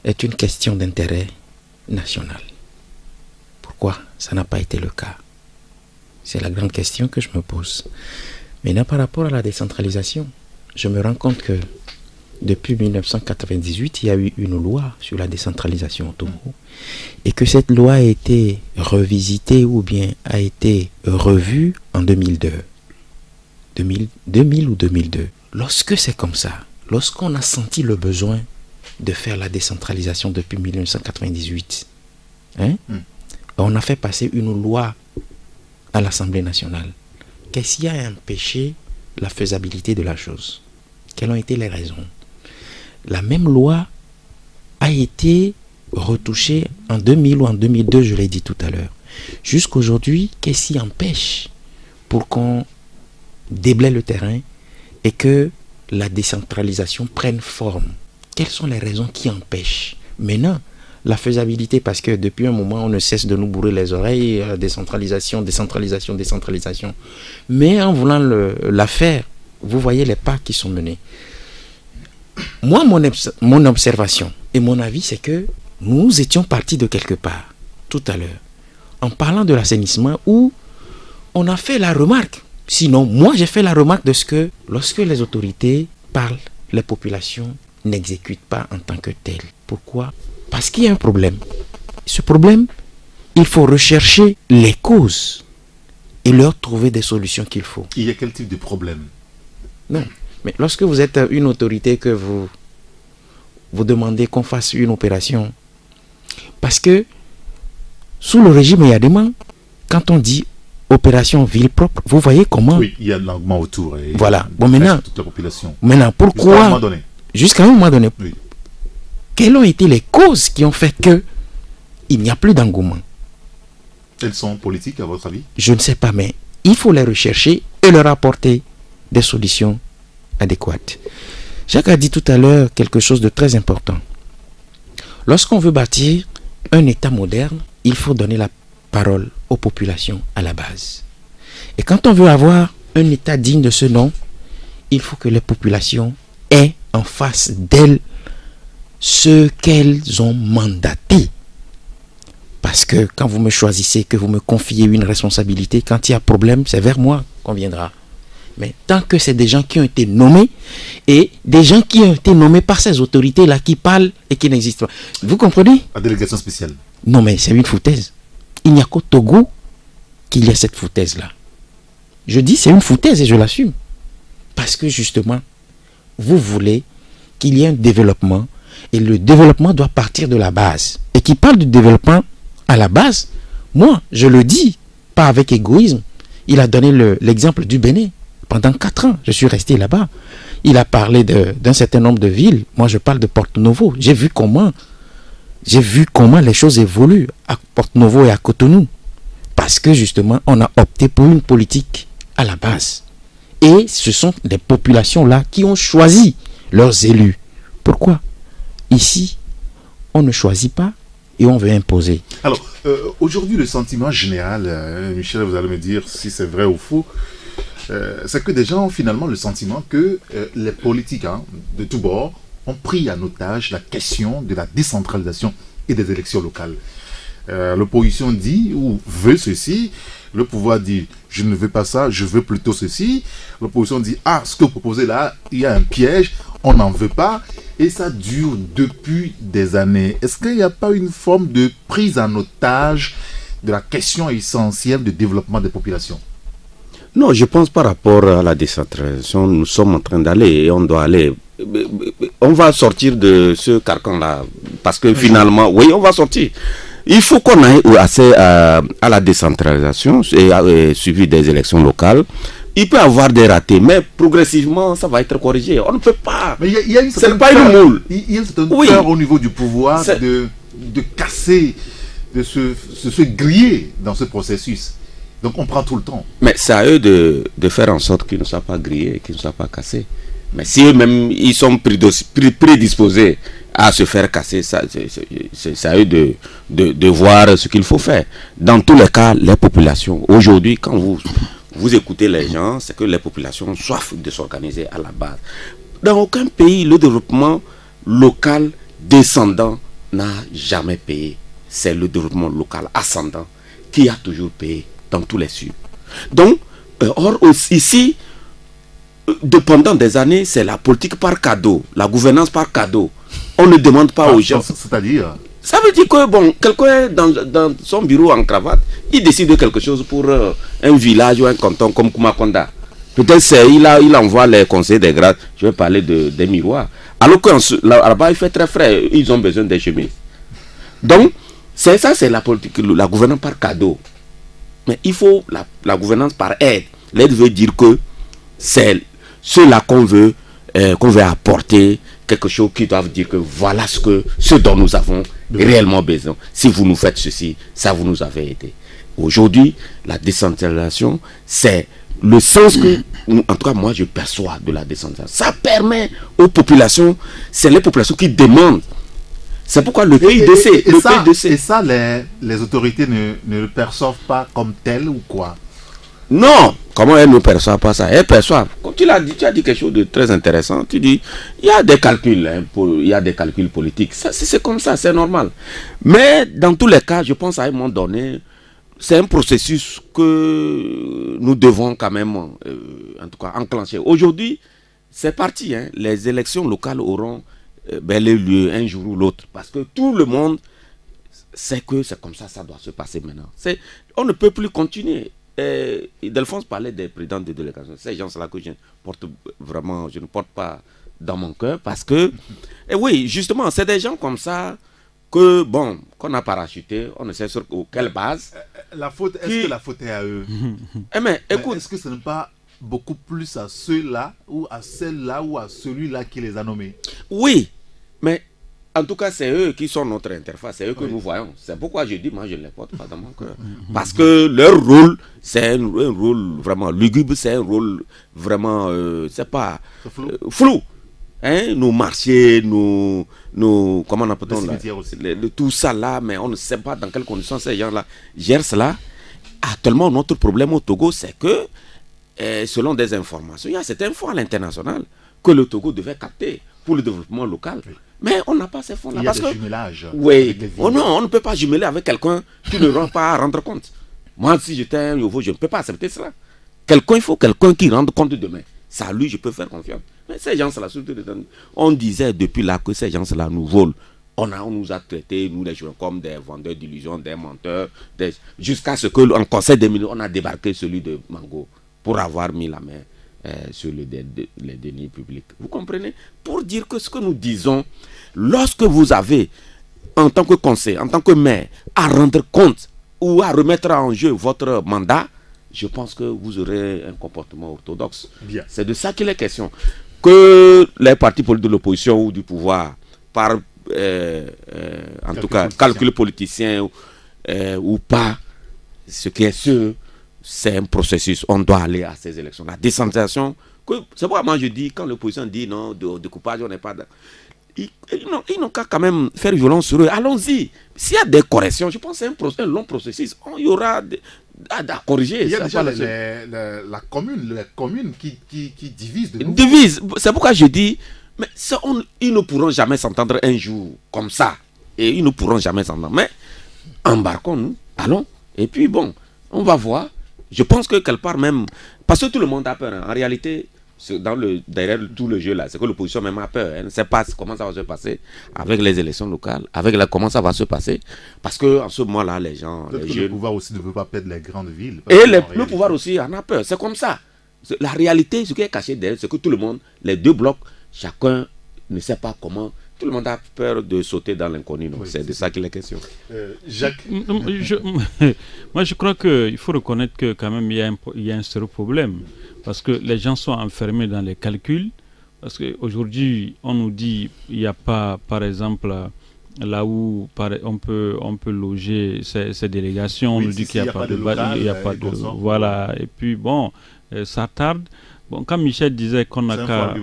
est une question d'intérêt national, pourquoi ça n'a pas été le cas? C'est la grande question que je me pose. Maintenant, par rapport à la décentralisation, je me rends compte que depuis 1998, il y a eu une loi sur la décentralisation au Togo et que cette loi a été revisitée ou bien a été revue en 2002. 2000 ou 2002. Lorsque c'est comme ça, lorsqu'on a senti le besoin de faire la décentralisation depuis 1998, on a fait passer une loi à l'Assemblée nationale. Qu'est-ce qui a empêché la faisabilité de la chose? Quelles ont été les raisons? La même loi a été retouchée en 2000 ou en 2002, je l'ai dit tout à l'heure. Jusqu'aujourd'hui, qu'est-ce qui empêche pour qu'on déblaye le terrain et que la décentralisation prenne forme? Quelles sont les raisons qui empêchent? Maintenant, la faisabilité, parce que depuis un moment, on ne cesse de nous bourrer les oreilles, décentralisation, décentralisation, décentralisation. Mais en voulant la faire, vous voyez les pas qui sont menés. Moi, mon observation et mon avis, c'est que nous étions partis de quelque part, tout à l'heure, en parlant de l'assainissement, où on a fait la remarque. Sinon, moi, j'ai fait la remarque de ce que, lorsque les autorités parlent, les populations n'exécutent pas en tant que telles. Pourquoi? Parce qu'il y a un problème. Ce problème, il faut rechercher les causes et leur trouver des solutions qu'il faut. Il y a quel type de problème? Non, mais lorsque vous êtes une autorité, que vous demandez qu'on fasse une opération, parce que sous le régime Yadema, quand on dit opération ville propre, vous voyez comment... Oui, il y a l'engouement autour. Et voilà. Bon, maintenant, toute la population. Maintenant, pourquoi... Jusqu'à un moment donné. Jusqu'à un moment donné. Oui. Quelles ont été les causes qui ont fait que il n'y a plus d'engouement? Elles sont politiques, à votre avis? Je ne sais pas, mais il faut les rechercher et leur apporter des solutions adéquates. Jacques a dit tout à l'heure quelque chose de très important. Lorsqu'on veut bâtir un État moderne, il faut donner la parole aux populations à la base. Et quand on veut avoir un État digne de ce nom, il faut que les populations aient en face d'elles ce qu'elles ont mandaté. Parce que quand vous me choisissez, que vous me confiez une responsabilité, quand il y a problème, c'est vers moi qu'on viendra. Mais tant que c'est des gens qui ont été nommés, et des gens qui ont été nommés par ces autorités-là qui parlent et qui n'existent pas. Vous comprenez? La délégation spéciale. Non, mais c'est une foutaise. Il n'y a qu'au Togo qu'il y a cette foutaise-là. Je dis c'est une foutaise et je l'assume. Parce que justement, vous voulez qu'il y ait un développement, et le développement doit partir de la base. Et qui parle du développement à la base, moi, je le dis, pas avec égoïsme. Il a donné l'exemple du Bénin. Pendant 4 ans, je suis resté là-bas. Il a parlé d'un certain nombre de villes. Moi, je parle de Porto-Novo. J'ai vu comment les choses évoluent à Porto-Novo et à Cotonou. Parce que justement, on a opté pour une politique à la base. Et ce sont les populations-là qui ont choisi leurs élus. Pourquoi? Ici, on ne choisit pas et on veut imposer. Alors, aujourd'hui, le sentiment général, Michel, vous allez me dire si c'est vrai ou faux, c'est que des gens ont finalement le sentiment que les politiques de tous bords ont pris en otage la question de la décentralisation et des élections locales. L'opposition dit ou veut ceci, le pouvoir dit je ne veux pas ça, je veux plutôt ceci. L'opposition dit ce que vous proposez là, il y a un piège, on n'en veut pas, et ça dure depuis des années. Est-ce qu'il n'y a pas une forme de prise en otage de la question essentielle du développement des populations? Non, je pense par rapport à la décentralisation, nous sommes en train d'aller et on doit aller. On va sortir de ce carcan-là parce que finalement, oui, on va sortir. Il faut qu'on aille assez à la décentralisation et suivi des élections locales. Il peut y avoir des ratés, mais progressivement, ça va être corrigé. On ne peut pas. Mais il y a une c'est pas une moule. Il y a un certain peur au niveau du pouvoir de casser, de se griller dans ce processus. Donc on prend tout le temps. Mais c'est à eux de faire en sorte qu'ils ne soient pas grillés, qu'ils ne soient pas cassés. Mais si eux-mêmes, ils sont prédisposés à se faire casser, c'est à eux de voir ce qu'il faut faire. Dans tous les cas, les populations, aujourd'hui, quand vous écoutez les gens, c'est que les populations ont soif de s'organiser à la base. Dans aucun pays, le développement local descendant n'a jamais payé. C'est le développement local ascendant qui a toujours payé dans tous les sud. Donc, or ici, pendant des années, c'est la politique par cadeau, la gouvernance par cadeau. On ne demande pas aux gens. C'est-à-dire, ça veut dire que, bon, quelqu'un dans son bureau en cravate, il décide de quelque chose pour un village ou un canton comme Kumakonda. Peut-être il envoie les conseils des grades, je vais parler des miroirs. Alors que là-bas, il fait très frais, ils ont besoin des chemises. Donc, c'est la politique, la gouvernance par cadeau. Mais il faut la gouvernance par aide. L'aide veut dire que c'est ceux-là qu'on veut apporter quelque chose qui doivent dire que voilà ce dont nous avons réellement besoin. Si vous nous faites ceci, ça vous nous avez aidé. Aujourd'hui, la décentralisation, c'est le sens que, en tout cas moi je perçois de la décentralisation. Ça permet aux populations, c'est les populations qui demandent. C'est pourquoi le PIDC... Et ça, les autorités ne le perçoivent pas comme tel ou quoi? Non, comment elles ne perçoivent pas ça? Elles perçoivent. Comme tu l'as dit, tu as dit quelque chose de très intéressant. Tu dis, il y a des calculs, il y a des calculs politiques. C'est comme ça, c'est normal. Mais dans tous les cas, je pense à un moment donné, c'est un processus que nous devons quand même, en tout cas, enclencher. Aujourd'hui, c'est parti. Les élections locales auront les lieux un jour ou l'autre. Parce que tout le monde sait que c'est comme ça, ça doit se passer maintenant. On ne peut plus continuer. Delphonse parlait des présidents de délégation. Ces gens-là que je ne porte pas dans mon cœur parce que, oui, justement, c'est des gens comme ça que, bon, qu'on a parachuté, on ne sait sur quelle base. Est-ce que la faute est à eux? Mais écoute, est-ce que ce n'est pas beaucoup plus à ceux-là ou à celle-là ou à celui-là qui les a nommés? Oui, mais en tout cas, c'est eux qui sont notre interface, c'est eux que nous voyons. C'est pourquoi je dis, moi, je ne les porte pas dans mon cœur. Parce que leur rôle, c'est un rôle vraiment lugubre, c'est un rôle vraiment, c'est pas flou. Nous marcher, nous comment on appelle tout ça là, mais on ne sait pas dans quelles conditions ces gens-là gèrent cela. Actuellement, notre problème au Togo, c'est que, selon des informations, il y a cette info à l'international que le Togo devait capter pour le développement local. Oui. Mais on n'a pas ces fonds-là. Il y a des jumelages. Oui. Non, on ne peut pas jumeler avec quelqu'un qui ne rend pas à rendre compte. Moi, si j'étais un nouveau, je ne peux pas accepter cela. Il faut quelqu'un qui rende compte demain. Ça, lui, je peux faire confiance. Mais ces gens-là, on disait depuis là que ces gens-là nous volent. On nous a traités, nous les joueurs, comme des vendeurs d'illusions, des menteurs, jusqu'à ce qu'en conseil des millions, on a débarqué celui de Mango pour avoir mis la main sur les deniers publics. Vous comprenez? Pour dire que ce que nous disons, lorsque vous avez, en tant que conseil, en tant que maire, à rendre compte ou à remettre en jeu votre mandat, je pense que vous aurez un comportement orthodoxe. C'est de ça qu'il est question. Que les partis politiques de l'opposition ou du pouvoir, par en tout cas calcul politicien ou pas, ce qui est sûr, c'est un processus. On doit aller à ces élections. La décentralisation, c'est pourquoi moi je dis, quand l'opposition dit non, de découpage, on n'est pas... Ils n'ont qu'à quand même faire violence sur eux. Allons-y. S'il y a des corrections, je pense que c'est un long processus. Il y aura à corriger. Il y a déjà la commune qui divise de nouveau. Divise. C'est pourquoi je dis, mais ils ne pourront jamais s'entendre un jour comme ça. Et ils ne pourront jamais s'entendre. Mais embarquons-nous, allons. Et puis bon, on va voir. Je pense que quelque part même, parce que tout le monde a peur. En réalité, derrière tout le jeu là, c'est que l'opposition même a peur. Elle ne sait pas comment ça va se passer avec les élections locales, comment ça va se passer. Parce qu'en ce moment-là, les gens. Le pouvoir aussi ne veut pas perdre les grandes villes. Et le pouvoir aussi en a peur. C'est comme ça. La réalité, ce qui est caché derrière, c'est que tout le monde, les deux blocs, chacun ne sait pas comment. Tout le monde a peur de sauter dans l'inconnu. Oui, c'est de ça qu'il est question. Jacques Moi, je crois qu'il faut reconnaître que quand même, il y a un sérieux problème. Parce que les gens sont enfermés dans les calculs. Parce qu'aujourd'hui, on nous dit qu'il n'y a pas, par exemple, là où on peut loger ces délégations, on nous dit qu'il n'y a pas de bâtiment, il n'y a pas de... Voilà. Et puis, bon, ça tarde. Bon, quand Michel disait qu'on n'a qu'à...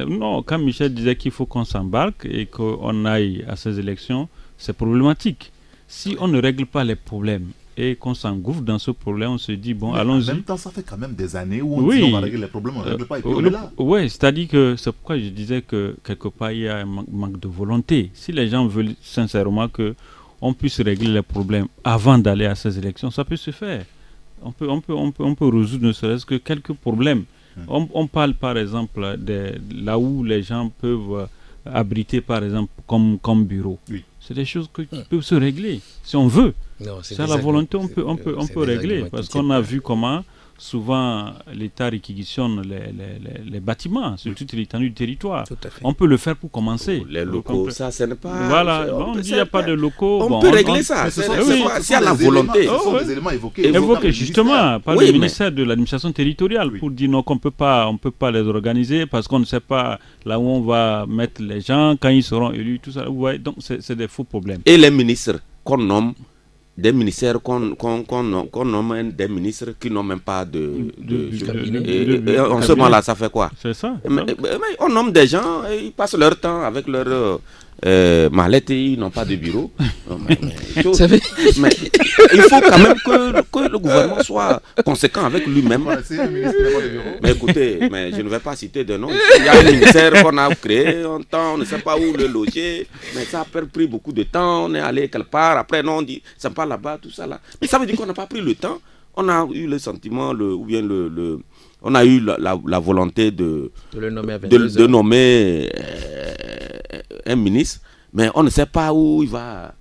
Non, quand Michel disait qu'il faut qu'on s'embarque et qu'on aille à ces élections, c'est problématique. Si on ne règle pas les problèmes et qu'on s'engouffre dans ce problème, on se dit, bon, allons-y. En même temps, ça fait quand même des années où on dit on va régler les problèmes, on ne règle pas et puis on est là. Oui, c'est-à-dire que c'est pourquoi je disais que quelque part, il y a un manque de volonté. Si les gens veulent sincèrement qu'on puisse régler les problèmes avant d'aller à ces élections, ça peut se faire. On peut résoudre ne serait-ce que quelques problèmes. On parle par exemple de là où les gens peuvent abriter par exemple comme bureau. Oui. C'est des choses qui peuvent se régler si on veut. C'est à la volonté, on peut régler. Parce qu'on a vu comment souvent l'État réquisitionne les bâtiments sur toute l'étendue du territoire. On peut le faire pour commencer. Les locaux, ça, ce n'est pas... Voilà, on dit qu'il n'y a pas de locaux. On peut régler ça. C'est à la volonté. Ce sont des éléments évoqués. Évoqués justement par le ministère de l'administration territoriale pour dire non, qu'on ne peut pas les organiser parce qu'on ne sait pas là où on va mettre les gens, quand ils seront élus, tout ça. Ouais, donc c'est des faux problèmes. Et les ministres qu'on nomme, des ministères qu'on nomme des ministres qui n'ont même pas de cabinet. En ce moment-là, ça fait quoi? C'est ça. Mais on nomme des gens, ils passent leur temps avec leur mallette et ils n'ont pas de bureau. mais il faut quand même que le gouvernement soit conséquent avec lui-même. Mais écoutez, je ne vais pas citer de nom. Il y a un ministère qu'on a créé un temps, on ne sait pas où le loger, mais ça a pris beaucoup de temps. On est allé quelque part, après non, on dit c'est pas là-bas, tout ça là. Mais ça veut dire qu'on n'a pas pris le temps. On a eu le sentiment, on a eu la volonté de nommer un ministre, mais on ne sait pas où il va.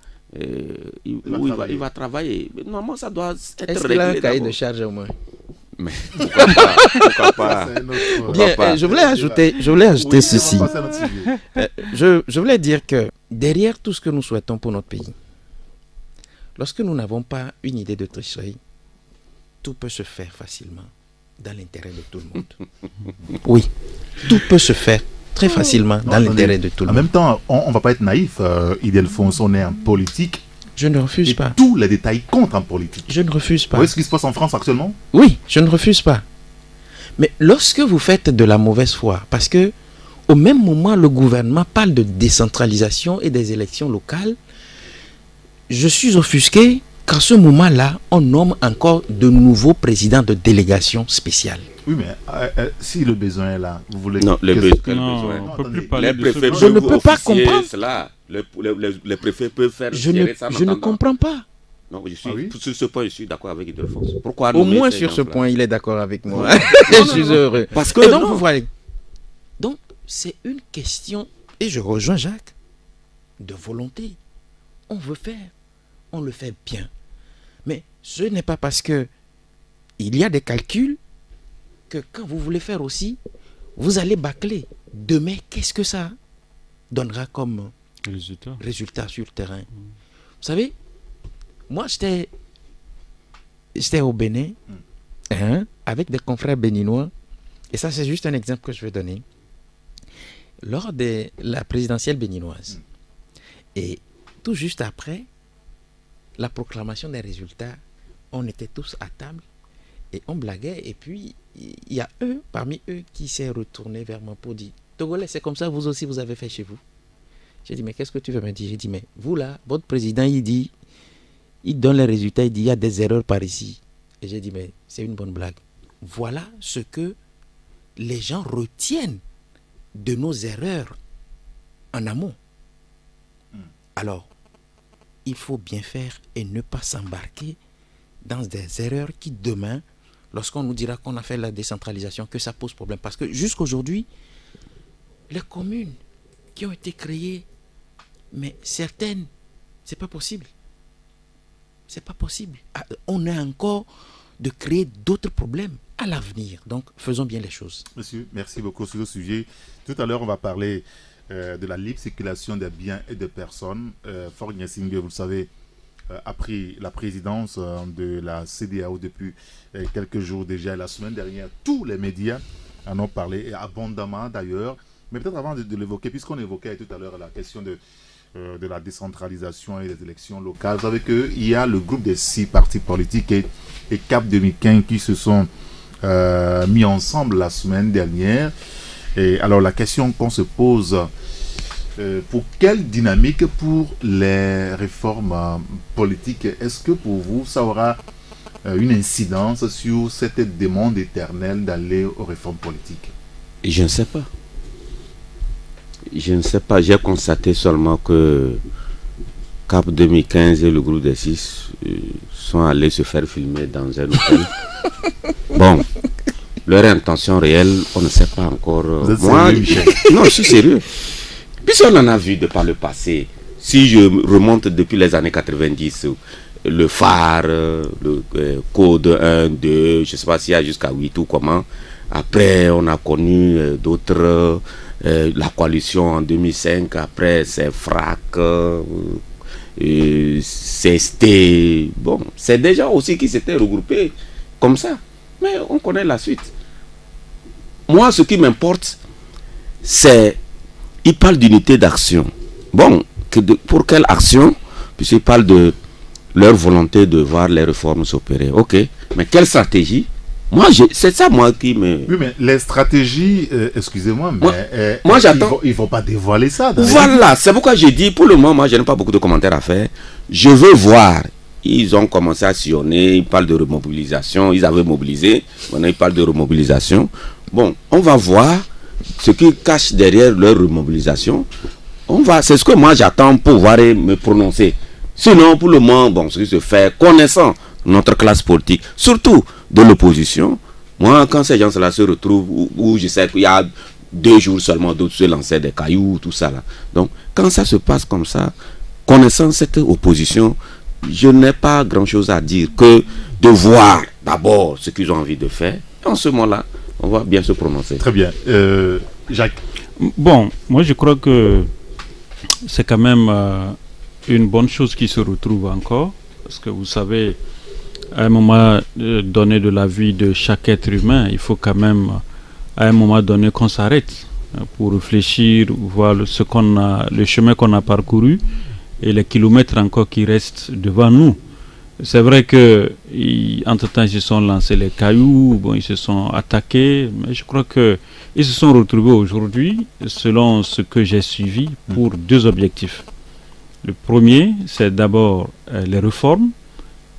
Il va travailler. Normalement, ça doit être réglé. Est-ce qu'il a un cahier de charge au moins? Mais pourquoi pas. Bien, je voulais ajouter ceci. Je voulais dire que derrière tout ce que nous souhaitons pour notre pays, lorsque nous n'avons pas une idée de tricherie, tout peut se faire facilement dans l'intérêt de tout le monde. Oui, tout peut se faire très facilement dans l'intérêt de tout le monde. En même temps, on ne va pas être naïf. Ildefonse, on est en politique. Je ne refuse pas. Tous les détails comptent en politique. Je ne refuse pas. Vous voyez ce qui se passe en France actuellement? Oui, je ne refuse pas. Mais lorsque vous faites de la mauvaise foi, parce que au même moment, le gouvernement parle de décentralisation et des élections locales, je suis offusqué qu'à ce moment-là, on nomme encore de nouveaux présidents de délégations spéciales. Oui, mais si le besoin est là, vous voulez... Non, on peut plus parler de ce... Je ne peux pas comprendre. Cela. Les préfets peuvent faire... Je ne comprends pas. Non, sur ce point, je suis d'accord avec Ildefonse. Pourquoi au moins sur ce point, il est d'accord avec moi. Je suis heureux. Parce que donc, vous voyez... Donc, c'est une question, et je rejoins Jacques, de volonté. On veut faire, on le fait bien. Mais ce n'est pas parce que il y a des calculs que quand vous voulez faire aussi, vous allez bâcler. Demain, qu'est-ce que ça donnera comme résultat sur le terrain? Vous savez, moi, j'étais au Bénin, avec des confrères béninois, et ça, c'est juste un exemple que je vais donner. Lors de la présidentielle béninoise, et tout juste après la proclamation des résultats, on était tous à table et on blaguait, et puis il y a un parmi eux qui s'est retourné vers moi pour dire: Togolais, c'est comme ça, vous aussi vous avez fait chez vous? J'ai dit: mais qu'est-ce que tu veux me dire? J'ai dit: mais vous là, votre président il donne les résultats, il dit il y a des erreurs par ici. Et j'ai dit: mais c'est une bonne blague. Voilà ce que les gens retiennent de nos erreurs en amont. Alors, il faut bien faire et ne pas s'embarquer dans des erreurs qui demain, lorsqu'on nous dira qu'on a fait la décentralisation, que ça pose problème. Parce que jusqu'aujourd'hui, les communes qui ont été créées, mais certaines, c'est pas possible. C'est pas possible. On a encore de créer d'autres problèmes à l'avenir. Donc, faisons bien les choses. Monsieur, merci beaucoup sur le sujet. Tout à l'heure, on va parler de la libre circulation des biens et des personnes. Faure Gnassingbé, vous le savez, a pris la présidence de la CEDEAO depuis quelques jours déjà. La semaine dernière, tous les médias en ont parlé, et abondamment d'ailleurs. Mais peut-être avant de l'évoquer, puisqu'on évoquait tout à l'heure la question de la décentralisation et des élections locales, vous savez qu'il y a le groupe des 6 partis politiques et Cap 2015 qui se sont mis ensemble la semaine dernière. Et alors la question qu'on se pose, pour quelle dynamique pour les réformes politiques, est-ce que pour vous ça aura une incidence sur cette demande éternelle d'aller aux réformes politiques? Je ne sais pas. Je ne sais pas. J'ai constaté seulement que Cap 2015 et le groupe des 6 sont allés se faire filmer dans un hôtel. Bon, leur intention réelle, on ne sait pas encore. Vous êtes Moi, sérieux, Michel? non, je suis sérieux. Puisqu'on en a vu de par le passé, si je remonte depuis les années 90, le phare, le code 1, 2, je ne sais pas s'il y a jusqu'à 8 ou comment. Après, on a connu d'autres, la coalition en 2005, après c'est FRAC, CST. Bon, c'est déjà aussi qui s'étaient regroupés comme ça. Mais on connaît la suite. Moi, ce qui m'importe, c'est... Il parle d'unité d'action. Bon, pour quelle action? Puisqu'il parle de leur volonté de voir les réformes s'opérer. Ok, mais quelle stratégie? Moi, c'est ça, moi, qui me... Oui, mais les stratégies, excusez-moi, mais moi j'attends... il ne faut pas dévoiler ça. Voilà, c'est pourquoi j'ai dit, pour le moment, moi, je n'ai pas beaucoup de commentaires à faire. Je veux voir. Ils ont commencé à sillonner, ils parlent de remobilisation, ils avaient mobilisé, maintenant ils parlent de remobilisation. Bon, on va voir ce qui cache derrière leur remobilisation. C'est ce que moi j'attends pour pouvoir me prononcer. Sinon, pour le moment, bon, ce qui se fait, connaissant notre classe politique, surtout de l'opposition, moi, quand ces gens-là se retrouvent, où je sais qu'il y a 2 jours seulement, d'autres se lançaient des cailloux, tout ça là. Donc, quand ça se passe comme ça, connaissant cette opposition, je n'ai pas grand-chose à dire que de voir d'abord ce qu'ils ont envie de faire. Et en ce moment-là, on va bien se prononcer. Très bien. Jacques? Bon, moi je crois que c'est quand même une bonne chose qui se retrouve encore. Parce que vous savez, à un moment donné de la vie de chaque être humain, il faut quand même, à un moment donné, qu'on s'arrête pour réfléchir, voir le chemin qu'on a parcouru et les kilomètres encore qui restent devant nous. C'est vrai que entre-temps ils se sont lancés les cailloux, bon, ils se sont attaqués, mais je crois que ils se sont retrouvés aujourd'hui, selon ce que j'ai suivi, pour 2 objectifs. Le premier, c'est d'abord les réformes,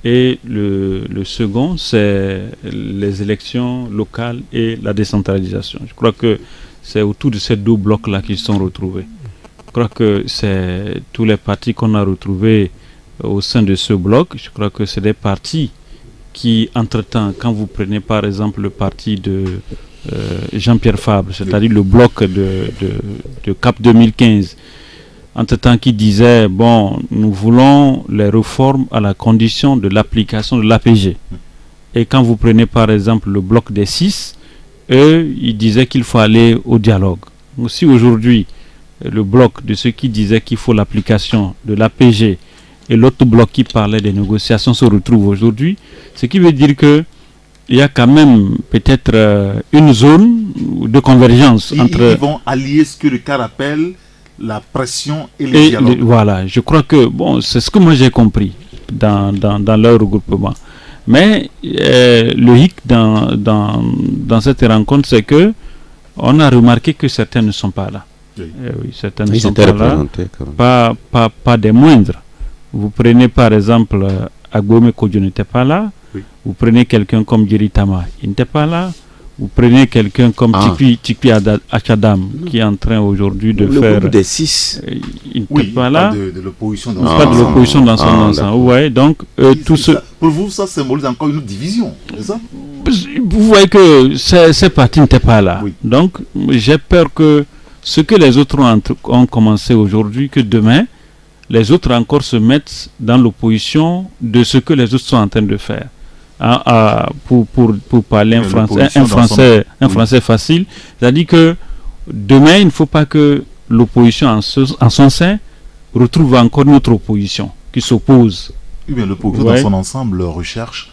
et le second, c'est les élections locales et la décentralisation. Je crois que c'est autour de ces 2 blocs-là qu'ils se sont retrouvés. Je crois que c'est tous les partis qu'on a retrouvés au sein de ce bloc. Je crois que c'est des partis qui, entre-temps, quand vous prenez par exemple le parti de Jean-Pierre Fabre, c'est-à-dire le bloc de Cap 2015, entre-temps qui disait, bon, nous voulons les réformes à la condition de l'application de l'APG. Et quand vous prenez par exemple le bloc des 6, eux, ils disaient qu'il faut aller au dialogue. Donc si aujourd'hui, le bloc de ceux qui disaient qu'il faut l'application de l'APG et l'autre bloc qui parlait des négociations se retrouve aujourd'hui, ce qui veut dire que il y a quand même peut-être une zone de convergence entre... Ils vont allier ce que le cas appelle la pression et le dialogue. Voilà, je crois que bon, c'est ce que moi j'ai compris dans leur regroupement. Mais le hic dans cette rencontre, c'est que on a remarqué que certains ne sont pas là. Oui. Oui, certains ne sont pas là, pas des moindres. Vous prenez par exemple Agbome Kodjo n'était pas là. Oui. Vous prenez quelqu'un comme Giritama, il n'était pas là. Vous prenez quelqu'un comme Tikpi Achadam qui est en train aujourd'hui de faire... Le groupe des 6. Il n'était pas là. De l'opposition dans pas de l'opposition dans son ensemble. Ouais, donc, tout ce... Pour vous, ça symbolise encore une autre division, c'est ça? vous voyez que ces partis n'étaient pas là. Oui. Donc, j'ai peur que ce que les autres ont commencé aujourd'hui, que demain, les autres encore se mettent dans l'opposition de ce que les autres sont en train de faire. Pour parler un français facile, c'est-à-dire que demain, il ne faut pas que l'opposition en son sein retrouve encore une autre opposition qui s'oppose. Oui, mais l'opposition dans son ensemble recherche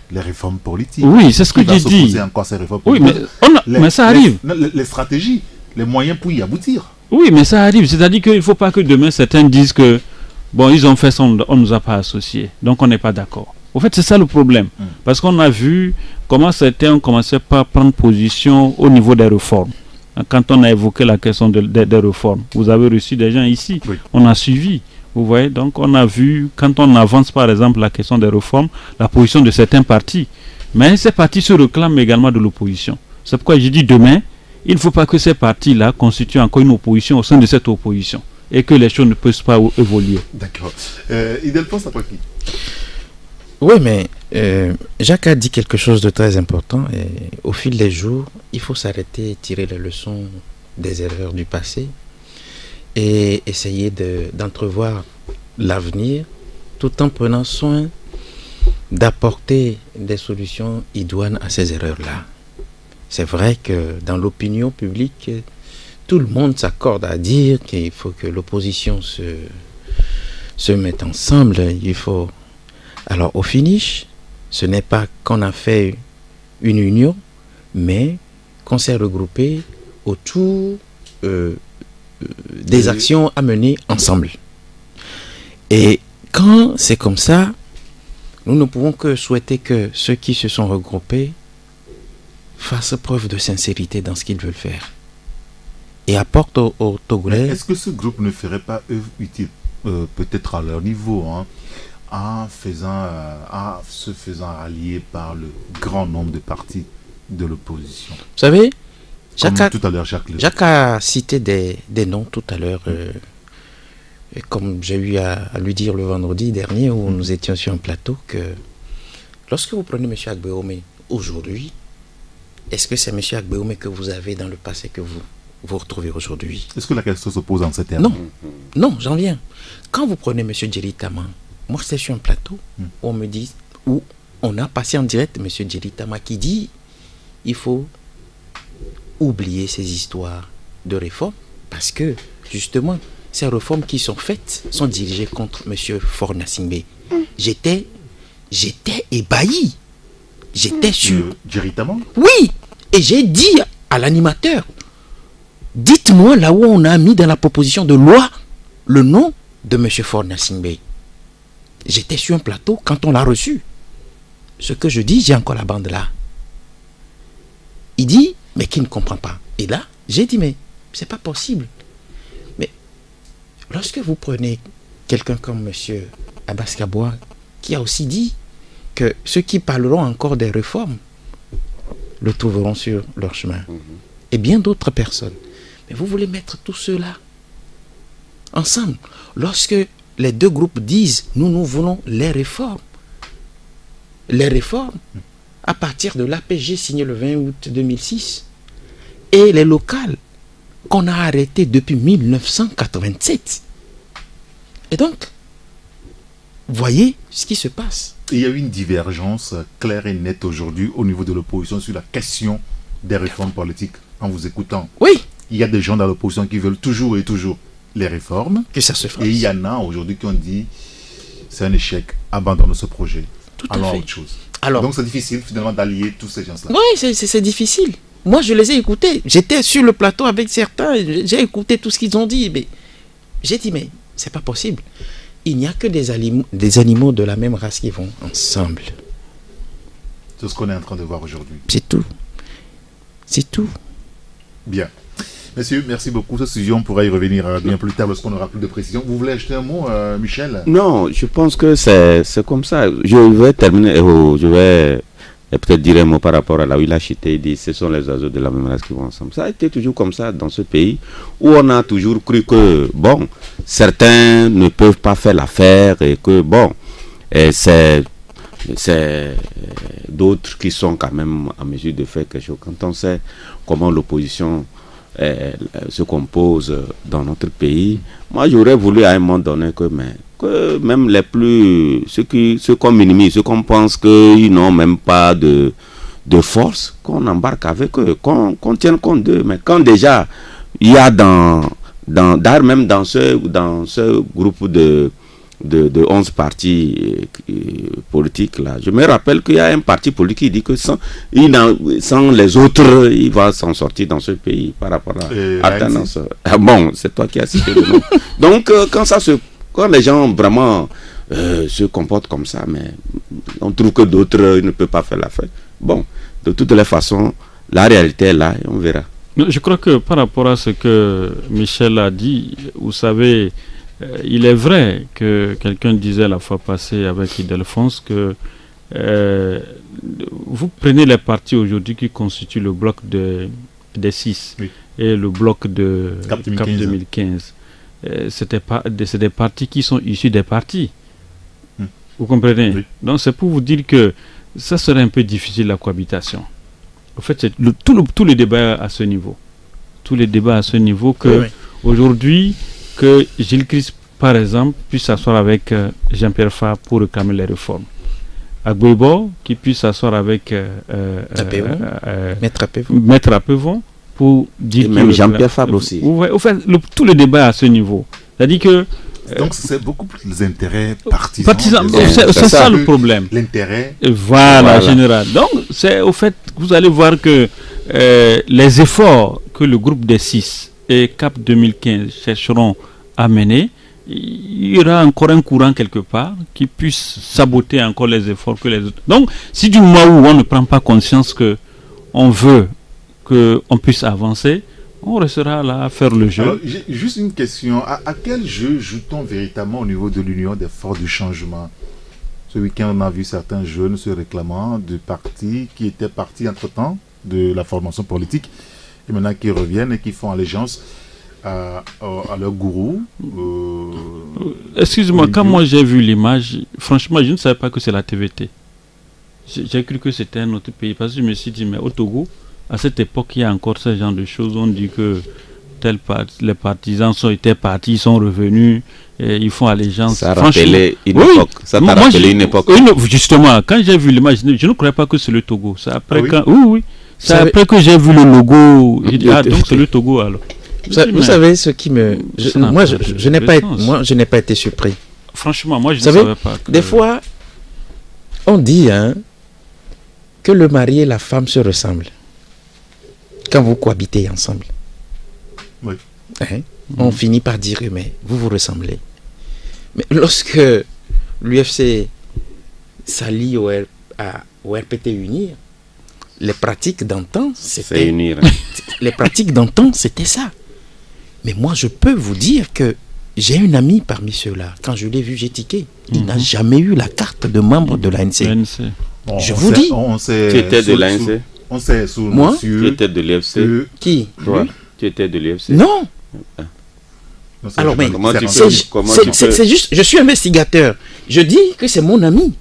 les réformes politiques. Oui, c'est ce que j'ai dit. Encore ces réformes oui, politiques. mais ça arrive. Les stratégies, les moyens pour y aboutir. Oui, mais ça arrive. C'est-à-dire qu'il ne faut pas que demain certains disent que bon, ils ont fait ça, on ne nous a pas associés. Donc on n'est pas d'accord. Au fait, c'est ça le problème. Parce qu'on a vu comment certains ont commencé par prendre position au niveau des réformes. Quand on a évoqué la question des réformes, vous avez reçu des gens ici. Oui. On a suivi. Vous voyez, donc on a vu, quand on avance par exemple la question des réformes, la position de certains partis. Mais ces partis se réclament également de l'opposition. C'est pourquoi je dis demain, il ne faut pas que ces partis-là constituent encore une opposition au sein de cette opposition et que les choses ne peuvent pas évoluer. D'accord. Idelphonse après qui? Oui, mais Jacques a dit quelque chose de très important. Et au fil des jours, il faut s'arrêter et tirer les leçons des erreurs du passé et essayer d'entrevoir l'avenir tout en prenant soin d'apporter des solutions idoines à ces erreurs-là. C'est vrai que dans l'opinion publique, tout le monde s'accorde à dire qu'il faut que l'opposition se mette ensemble. Il faut... Alors au finish, ce n'est pas qu'on a fait une union, mais qu'on s'est regroupé autour des actions à mener ensemble. Et quand c'est comme ça, nous ne pouvons que souhaiter que ceux qui se sont regroupés fassent preuve de sincérité dans ce qu'ils veulent faire et apportent aux Togolais. Est-ce que ce groupe ne ferait pas œuvre utile, peut-être à leur niveau, en se faisant rallier par le grand nombre de partis de l'opposition? Vous savez, Jacques a cité des noms tout à l'heure, comme j'ai eu à lui dire le vendredi dernier où nous étions sur un plateau, que lorsque vous prenez M. Agbeome aujourd'hui, est-ce que c'est M. Agbeome que vous avez dans le passé que vous retrouvez aujourd'hui? Est-ce que la question se pose en ces termes? Non, non, j'en viens. Quand vous prenez M. Djeritama, moi j'étais sur un plateau où on me dit, où on a passé en direct M. Djeritama qui dit il faut oublier ces histoires de réformes parce que justement ces réformes qui sont faites sont dirigées contre M. Faure Gnassingbé. J'étais ébahi. J'étais sûr. Djeritama? Oui. Et j'ai dit à l'animateur, dites-moi là où on a mis dans la proposition de loi le nom de M. Faure Gnassingbé. J'étais sur un plateau quand on l'a reçu. Ce que je dis, j'ai encore la bande là. Il dit, mais qui ne comprend pas. Et là, j'ai dit, mais c'est pas possible. Mais lorsque vous prenez quelqu'un comme M. Abbas Kaboua, qui a aussi dit que ceux qui parleront encore des réformes le trouveront sur leur chemin. Et bien d'autres personnes. Mais vous voulez mettre tous ceux-là ensemble. Lorsque les deux groupes disent, nous voulons les réformes. Les réformes, à partir de l'APG signé le 20 août 2006, et les locales qu'on a arrêtées depuis 1987. Et donc, voyez ce qui se passe. Il y a eu une divergence claire et nette aujourd'hui au niveau de l'opposition sur la question des réformes politiques. En vous écoutant, oui, il y a des gens dans l'opposition qui veulent toujours et toujours les réformes. Que ça se fasse. Et il y en a aujourd'hui qui ont dit c'est un échec, abandonne ce projet. Tout à fait. Autre chose. Alors, donc c'est difficile finalement d'allier tous ces gens-là. Oui, c'est difficile. Moi je les ai écoutés. J'étais sur le plateau avec certains, j'ai écouté tout ce qu'ils ont dit. Mais j'ai dit, mais c'est pas possible. Il n'y a que des animaux de la même race qui vont ensemble. C'est ce qu'on est en train de voir aujourd'hui. C'est tout. C'est tout. Bien. Messieurs, merci beaucoup. Cette sujet, on pourra y revenir bien plus tard lorsqu'on aura plus de précision. Vous voulez ajouter un mot, Michel? Non, je pense que c'est comme ça. Je vais terminer, je vais peut-être dire un mot par rapport à la Ouilachité. Il dit ce sont les oiseaux de la même race qui vont ensemble. Ça a été toujours comme ça dans ce pays où on a toujours cru que, bon, certains ne peuvent pas faire l'affaire et que, bon, c'est d'autres qui sont quand même en mesure de faire quelque chose. Quand on sait comment l'opposition se compose dans notre pays, moi j'aurais voulu à un moment donné que même les plus, ceux qu'on minimise, ceux qu'on pense qu'ils n'ont même pas de force, qu'on embarque avec eux, qu'on tienne compte d'eux. Mais quand déjà il y a même dans ce groupe de 11 partis politiques là, je me rappelle qu'il y a un parti politique qui dit que sans les autres, il va s'en sortir dans ce pays par rapport à tendance. Ah bon, c'est toi qui as cité le nom. Donc quand les gens vraiment se comportent comme ça, mais on trouve que d'autres ne peuvent pas faire l'affaire. Bon, de toutes les façons, la réalité est là et on verra. Je crois que par rapport à ce que Michel a dit, vous savez, il est vrai que quelqu'un disait la fois passée avec Ildefonse que vous prenez les partis aujourd'hui qui constituent le bloc des 6 oui. et le bloc de Cap 2015. C'est des partis qui sont issus des partis. Vous comprenez? Oui. Donc c'est pour vous dire que ça serait un peu difficile la cohabitation. En fait, c'est tout le débat à ce niveau. Tous les débats à ce niveau que aujourd'hui, que Gilles Christ, par exemple, puisse s'asseoir avec Jean-Pierre Fabre pour réclamer les réformes. Agboibo, qui puisse s'asseoir avec Maître Apevon pour dire... Et même Jean-Pierre Fabre aussi. Au fait, tout le débat à ce niveau. C'est-à-dire que... Donc c'est beaucoup plus les intérêts partisans. C'est ça le problème. L'intérêt. Voilà, général. Donc, c'est au fait, vous allez voir que les efforts que le groupe des 6 et Cap 2015 chercheront à mener, il y aura encore un courant quelque part qui puisse saboter encore les efforts que les autres. Donc, si du moment où on ne prend pas conscience que on veut qu'on puisse avancer, on restera là à faire le jeu. Alors, juste une question. À quel jeu joue-t-on véritablement au niveau de l'Union des forces du changement? Ce week-end, on a vu certains jeunes se réclamant de partis qui étaient partis entre-temps de la formation politique et maintenant qui reviennent et qui font allégeance à leur gourou. Excuse-moi, quand moi j'ai vu l'image, franchement, je ne savais pas que c'est la TVT. J'ai cru que c'était un autre pays parce que je me suis dit, mais au Togo, à cette époque, il y a encore ce genre de choses. On dit que les partisans étaient partis, ils sont revenus, et ils font allégeance. Ça rappelait une époque. Ça t'a rappelé une époque. Justement, quand j'ai vu l'image, je ne croyais pas que c'est le Togo. C'est après C'est après que j'ai vu le logo. J'ai dit, donc c'est le Togo alors. Vous savez ce qui me... Moi, je n'ai pas été surpris. Franchement, moi, je ne savais pas. Des fois, on dit que le mari et la femme se ressemblent quand vous cohabitez ensemble. Oui. On finit par dire, mais vous vous ressemblez. Mais lorsque l'UFC s'allie au RPT Unir, les pratiques d'antan, c'était unir. Les pratiques d'antan, c'était ça. Mais moi, je peux vous dire que j'ai une amie parmi ceux-là. Quand je l'ai vu, j'ai tiqué. Il n'a jamais eu la carte de membre de l'ANC. Bon, je vous dis. Tu étais de l'ANC? On sait sous moi, monsieur. Tu étais de l'UFC. Qui? Toi, tu étais de l'UFC. Non. Alors, mais c'est juste, je suis investigateur. Je dis que c'est mon ami.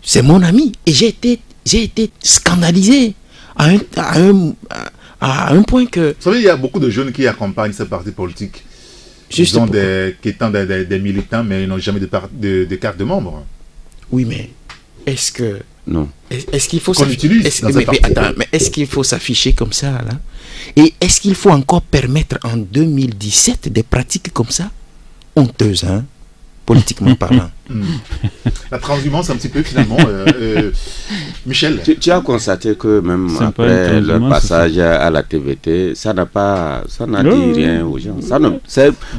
C'est mon ami. Et j'ai été scandalisé à un point que... Vous savez, il y a beaucoup de jeunes qui accompagnent ces partis politiques. Qui étant des militants, mais ils n'ont jamais de carte de membre. Oui, mais est-ce que... Non. Est-ce qu'il faut est-ce qu'il faut s'afficher comme ça là? Et est-ce qu'il faut encore permettre en 2017 des pratiques comme ça? Honteuses, hein, politiquement parlant. La transhumance un petit peu finalement. Michel, tu as constaté que même après le passage à la TVT, ça n'a dit rien aux gens.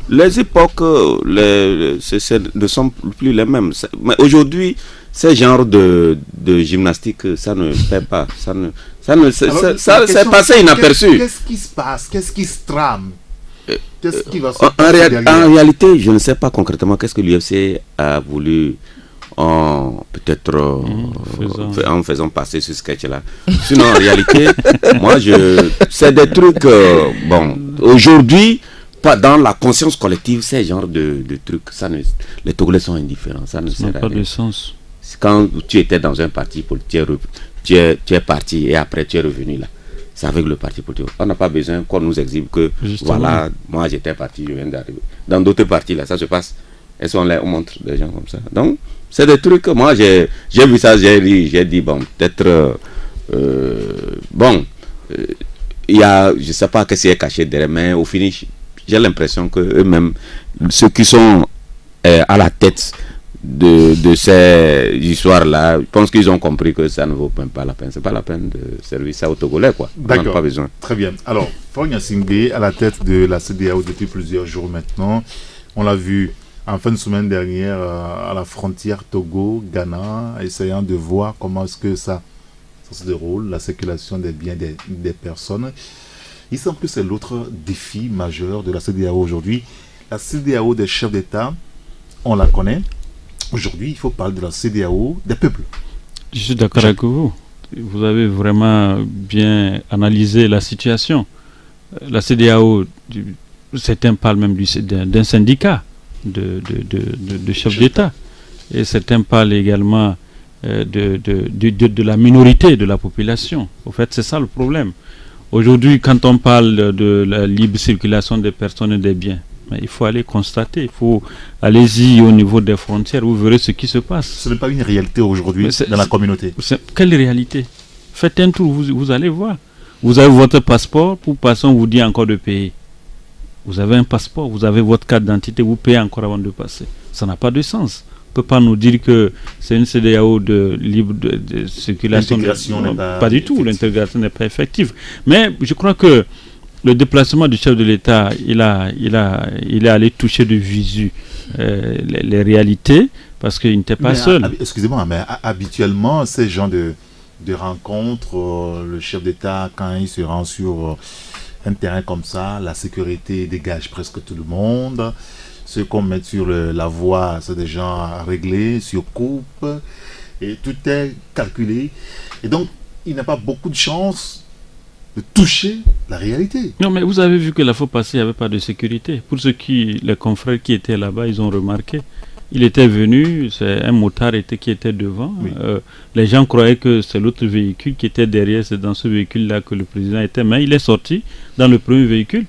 Les époques ne sont plus les mêmes. Mais aujourd'hui, ce genre de gymnastique, ça ne fait pas. C'est passé inaperçu. Qu'est-ce qui se passe? Qu'est-ce qui se trame? Qu'est-ce qui va se passer en réalité, je ne sais pas concrètement qu'est-ce que l'UFC a voulu en faisant passer ce sketch-là. Sinon, en réalité, c'est des trucs... aujourd'hui, pas dans la conscience collective, ces genres de trucs, les Togolais sont indifférents. Ça ne sert à rien. pas de sens. Quand tu étais dans un parti politique, tu es parti et après tu es revenu là. C'est avec le parti politique. On n'a pas besoin qu'on nous exhibe que Justement. voilà, moi j'étais parti, je viens d'arriver. Dans d'autres partis là, ça se passe. Et on montre des gens comme ça. Donc, c'est des trucs que moi j'ai vu ça, j'ai dit bon, peut-être il y a, je sais pas qu'est-ce qui est caché derrière, mais au finish, j'ai l'impression que eux-mêmes, ceux qui sont à la tête de ces histoires-là, je pense qu'ils ont compris que ça ne vaut même pas la peine. C'est pas la peine de servir ça aux Togolais, quoi. On n'en a pas besoin. Très bien. Alors, Faure Gnassingbé à la tête de la CEDEAO depuis plusieurs jours maintenant. On l'a vu en fin de semaine dernière à la frontière Togo-Ghana, essayant de voir comment est-ce que ça se déroule, la circulation des biens des personnes. Il semble que c'est l'autre défi majeur de la CEDEAO aujourd'hui. La CEDEAO des chefs d'État, on la connaît. Aujourd'hui, il faut parler de la CEDEAO des peuples. Je suis d'accord avec vous. Vous avez vraiment bien analysé la situation. La CEDEAO, certains parlent même d'un syndicat de chefs d'État. Et certains parlent également de la minorité de la population. En fait, c'est ça le problème. Aujourd'hui, quand on parle de la libre circulation des personnes et des biens, mais il faut aller constater, il faut aller-y au niveau des frontières, vous verrez ce qui se passe. Ce n'est pas une réalité aujourd'hui dans la communauté. Quelle réalité? Faites un tour, vous allez voir. Vous avez votre passeport, pour passer, on vous dit encore de payer. Vous avez un passeport, vous avez votre carte d'identité, vous payez encore avant de passer. Ça n'a pas de sens. On ne peut pas nous dire que c'est une CEDEAO de libre de circulation. L'intégration n'est pas du tout, l'intégration n'est pas effective. Mais je crois que le déplacement du chef de l'État, il est allé toucher de visu les réalités, parce qu'il n'était pas seul. Excusez-moi, mais habituellement, ces gens de rencontres, le chef d'État, quand il se rend sur un terrain comme ça, la sécurité dégage presque tout le monde. Ceux qu'on met sur la voie, c'est des gens à régler, sur coupe, et tout est calculé. Et donc, il n'a pas beaucoup de chance de toucher la réalité. Non, mais vous avez vu que la fois passée, il n'y avait pas de sécurité. Pour les confrères qui étaient là-bas, ils ont remarqué. Il était venu, c'est un motard qui était devant. Oui. Les gens croyaient que c'est l'autre véhicule qui était derrière, c'est dans ce véhicule-là que le président était. Mais il est sorti dans le premier véhicule.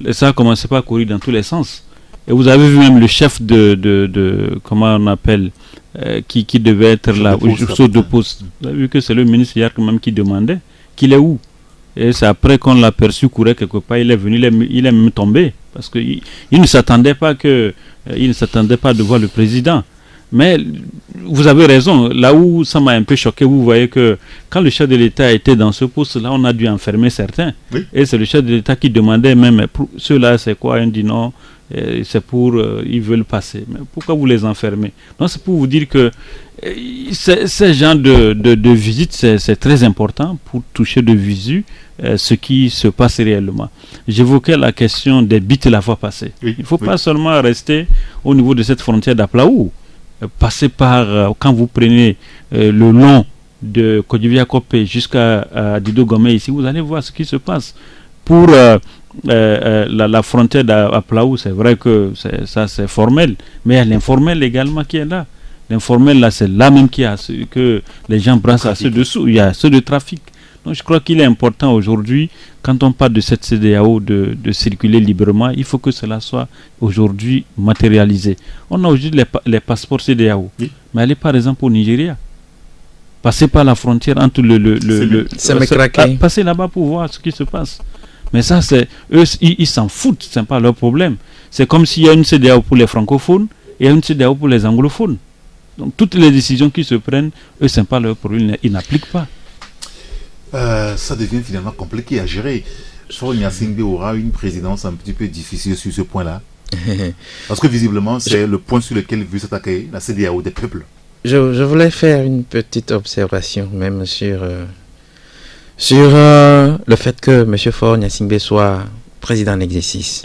Et ça a commencé à courir dans tous les sens. Et vous avez vu même le chef de comment on appelle, qui devait être là, au de poste. Vous avez vu que c'est le ministre hier même qui demandait qu'il est où. Et c'est après qu'on l'a aperçu courir quelque part, il est venu, il est même tombé. Parce qu'il ne s'attendait pas de voir le président. Mais vous avez raison, là où ça m'a un peu choqué, vous voyez que quand le chef de l'État était dans ce poste-là, on a dû enfermer certains. Oui. Et c'est le chef de l'État qui demandait même, ceux-là c'est quoi? On dit non, c'est pour, ils veulent passer. Mais pourquoi vous les enfermez? Non, c'est pour vous dire que ces genre de visite, c'est très important pour toucher de visu ce qui se passe réellement. J'évoquais la question des bits la fois passée. Oui, il ne faut pas seulement rester au niveau de cette frontière d'Aplaou. Passer par, quand vous prenez le long de Kodivia-Kopé jusqu'à Dido Gomé ici, vous allez voir ce qui se passe. Pour la frontière d'Aplaou, c'est vrai que ça c'est formel, mais il y a l'informel également qui est là. L'informel là, c'est là même que les gens brassent à ceux dessous, il y a ceux de trafic. Donc je crois qu'il est important aujourd'hui, quand on parle de cette CEDEAO de circuler librement, il faut que cela soit aujourd'hui matérialisé. On a aujourd'hui les passeports CEDEAO, oui. Mais allez par exemple au Nigeria, passer par la frontière entre passer là-bas pour voir ce qui se passe. Mais ça, eux, ils s'en foutent, ce n'est pas leur problème. C'est comme s'il y a une CEDEAO pour les francophones et une CEDEAO pour les anglophones. Donc toutes les décisions qui se prennent, eux, ce n'est pas leur problème, ils n'appliquent pas. Ça devient finalement compliqué à gérer. Faure Gnassingbé aura une présidence un petit peu difficile sur ce point-là. Parce que visiblement, c'est le point sur lequel veut s'attaquer la CEDEAO des peuples. Je voulais faire une petite observation même sur le fait que M. Faure Gnassingbé soit président en exercice.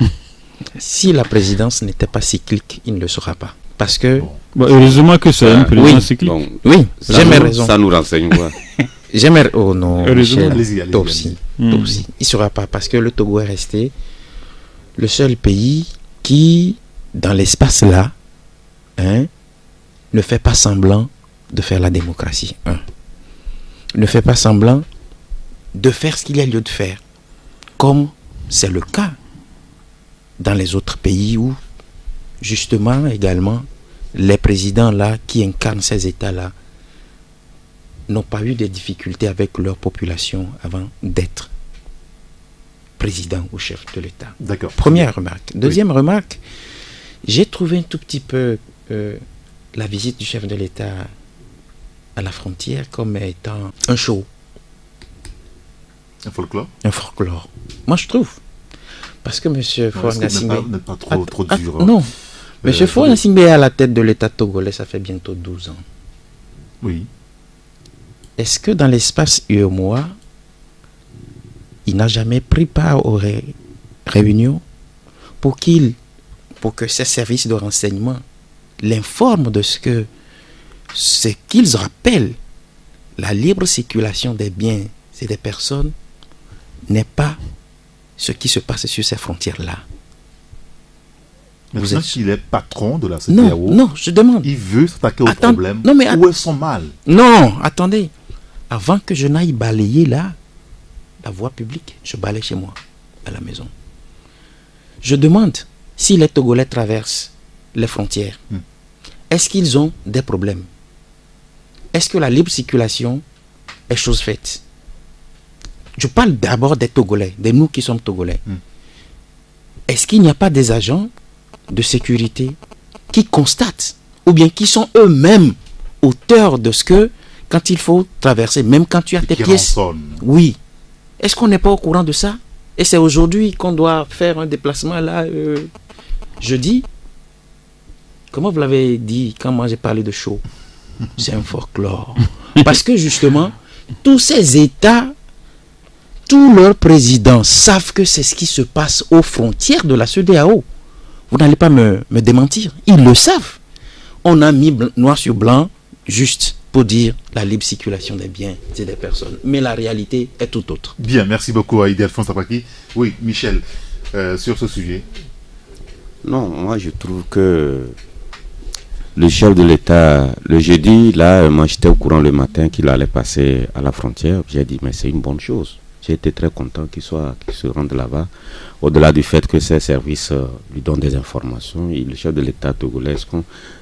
Si la présidence n'était pas cyclique, il ne le sera pas. Parce que... heureusement que c'est une présidence cyclique. Bon, oui, j'ai mes raisons. Ça nous renseigne quoi? J'aimerais... Oh non, Michel, allez-y. il ne sera pas, parce que le Togo est resté le seul pays qui, dans l'espace là, ne fait pas semblant de faire la démocratie. Ne fais pas semblant de faire ce qu'il y a lieu de faire, comme c'est le cas dans les autres pays où, justement, également, les présidents là qui incarnent ces États-là n'ont pas eu de difficultés avec leur population avant d'être président ou chef de l'État. D'accord. Première remarque. Deuxième remarque, j'ai trouvé un tout petit peu la visite du chef de l'État à la frontière comme étant un show. Un folklore. Un folklore. Moi, je trouve. Parce que M. Faure Gnassingbé... N'est pas trop dur. Non. M. Faure Gnassingbé est à la tête de l'État togolais, ça fait bientôt 12 ans. Oui. Est-ce que dans l'espace UEMOA, il n'a jamais pris part aux réunions pour que ces services de renseignement l'informent de ce qu'ils rappellent la libre circulation des biens et des personnes n'est pas ce qui se passe sur ces frontières-là. Maintenant qu'il est patron de la CEDEAO, non, je demande. Il veut s'attaquer au problème. Non, mais où est son mal? Non, attendez. Avant que je n'aille balayer là, la voie publique, je balaye chez moi, à la maison. Je demande si les Togolais traversent les frontières. Est-ce qu'ils ont des problèmes? Est-ce que la libre circulation est chose faite? Je parle d'abord des Togolais, de nous qui sommes Togolais. Est-ce qu'il n'y a pas des agents de sécurité qui constatent ou bien qui sont eux-mêmes auteurs de ce que, quand il faut traverser, même quand tu as tes pièces... Oui. Est-ce qu'on n'est pas au courant de ça? Et c'est aujourd'hui qu'on doit faire un déplacement là, jeudi. Comment vous l'avez dit quand moi j'ai parlé de show? C'est un folklore. Parce que justement, tous ces États, tous leurs présidents savent que c'est ce qui se passe aux frontières de la CEDEAO. Vous n'allez pas me démentir. Ils le savent. On a mis noir sur blanc juste pour dire la libre circulation des biens et des personnes. Mais la réalité est tout autre. Bien, merci beaucoup à Ildefonse Apaki. Oui, Michel, sur ce sujet. Non, moi je trouve que le chef de l'État, le jeudi, là, moi j'étais au courant le matin qu'il allait passer à la frontière. J'ai dit, mais c'est une bonne chose. J'ai été très content qu'il se rende là-bas. Au-delà du fait que ces services lui donnent des informations, le chef de l'État togolais,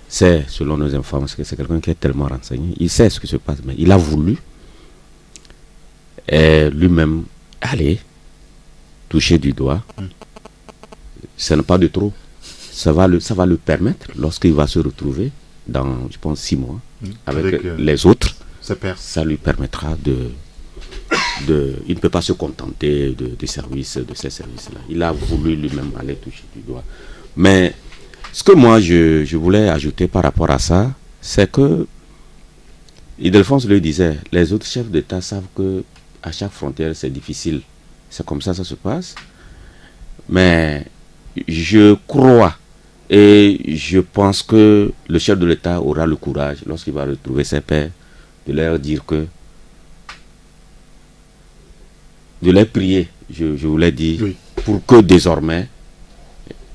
sait, selon nos informations, que c'est quelqu'un qui est tellement renseigné. Il sait ce qui se passe, mais il a voulu lui-même aller toucher du doigt. Ce n'est pas de trop. Ça va le permettre, lorsqu'il va se retrouver dans, je pense, 6 mois, avec les autres, ça lui permettra il ne peut pas se contenter de ces services-là. Il a voulu lui-même aller toucher du doigt. Mais ce que moi je voulais ajouter par rapport à ça, c'est que Ildefonse le disait, les autres chefs d'État savent que à chaque frontière c'est difficile. C'est comme ça se passe. Mais je crois et je pense que le chef de l'État aura le courage, lorsqu'il va retrouver ses pairs, de leur dire que, de les prier, je vous l'ai dit, oui, pour que désormais,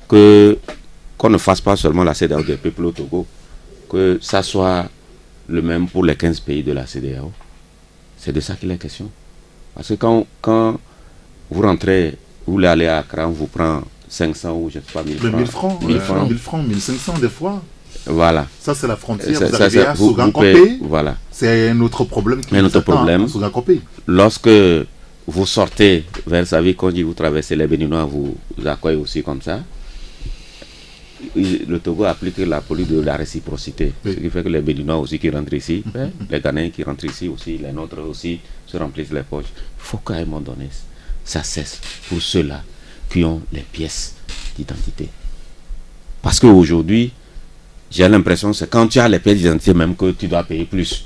qu'on ne fasse pas seulement la CEDEAO des peuples au Togo, que ça soit le même pour les 15 pays de la CEDEAO. C'est de ça qu'il est question. Parce que quand vous rentrez, vous voulez aller à Accra, on vous prend 500 ou je ne sais pas 1000 francs. 1000 francs, 1000 francs, 1000 francs, 1500 des fois. Voilà. Ça c'est la frontière. Vous arrivez à Sougankopé. Voilà. C'est un autre problème qui un autre problème. Lorsque vous sortez vers Savi, quand vous traversez les Béninois, vous accueillez aussi comme ça. Le Togo applique la politique de la réciprocité. Oui. Ce qui fait que les Béninois aussi qui rentrent ici, les Ghanéens qui rentrent ici aussi, les nôtres aussi se remplissent les poches. Il faut qu'à un moment donné, ça cesse pour ceux-là qui ont les pièces d'identité. Parce qu'aujourd'hui, j'ai l'impression que c'est quand tu as les pièces d'identité même que tu dois payer plus.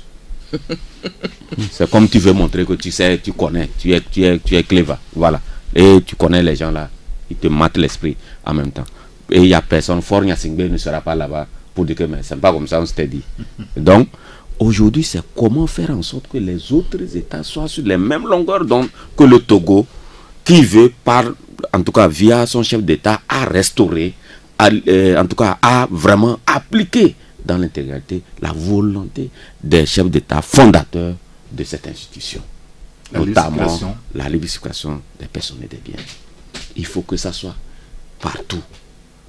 C'est comme tu veux montrer que tu sais, tu connais, tu es clever. Voilà. Et tu connais les gens là. Ils te matent l'esprit en même temps. Et il n'y a personne, Faure Gnassingbé ne sera pas là-bas pour dire que c'est pas comme ça, on s'était dit. Donc, aujourd'hui, c'est comment faire en sorte que les autres États soient sur les mêmes longueurs d'onde que le Togo, qui veut, en tout cas via son chef d'État, à restaurer, en tout cas à vraiment appliquer dans l'intégralité la volonté des chefs d'État fondateurs de cette institution, notamment la libre circulation des personnes et des biens. Il faut que ça soit partout.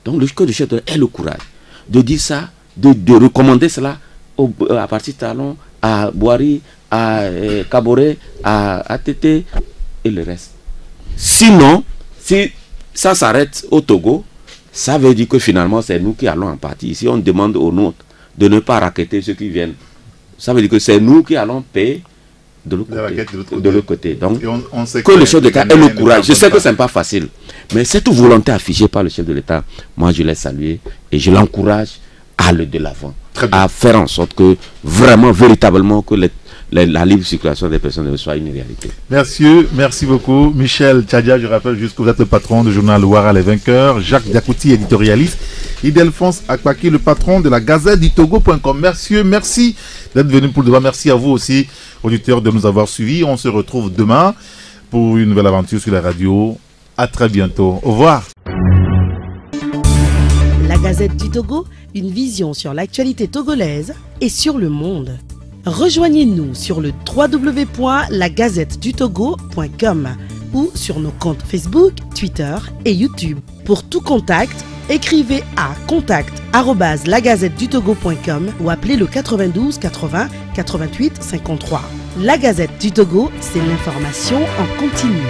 Donc le code du chef d'État ait le courage de dire ça, de recommander cela à partir de Talon, à Boari, à Kaboré, à Tété et le reste. Sinon, si ça s'arrête au Togo, ça veut dire que finalement c'est nous qui allons en partie. Si on demande aux nôtres de ne pas racketter ceux qui viennent, ça veut dire que c'est nous qui allons payer de l'autre côté. Donc, on sait que le chef d'État ait le courage. Je sais que ce n'est pas facile, mais cette volonté affichée par le chef de l'État, moi je l'ai salué et je l'encourage à aller de l'avant, à faire en sorte que vraiment, véritablement, que la libre circulation des personnes soit une réalité. Merci beaucoup. Michel Tchadia, je rappelle juste que vous êtes le patron du journal Ouara Les Vainqueurs, Jacques Diakouti, éditorialiste, et Delphonse Akpaki, le patron de la Gazette du Togo.com. Merci d'être venu pour le débat. Merci à vous aussi, auditeurs, de nous avoir suivis. On se retrouve demain pour une nouvelle aventure sur la radio. À très bientôt. Au revoir. La Gazette du Togo, une vision sur l'actualité togolaise et sur le monde. Rejoignez-nous sur le www.lagazettedutogo.com ou sur nos comptes Facebook, Twitter et YouTube. Pour tout contact, écrivez à contact@lagazettedutogo.com ou appelez le 92 80 88 53. La Gazette du Togo, c'est l'information en continu.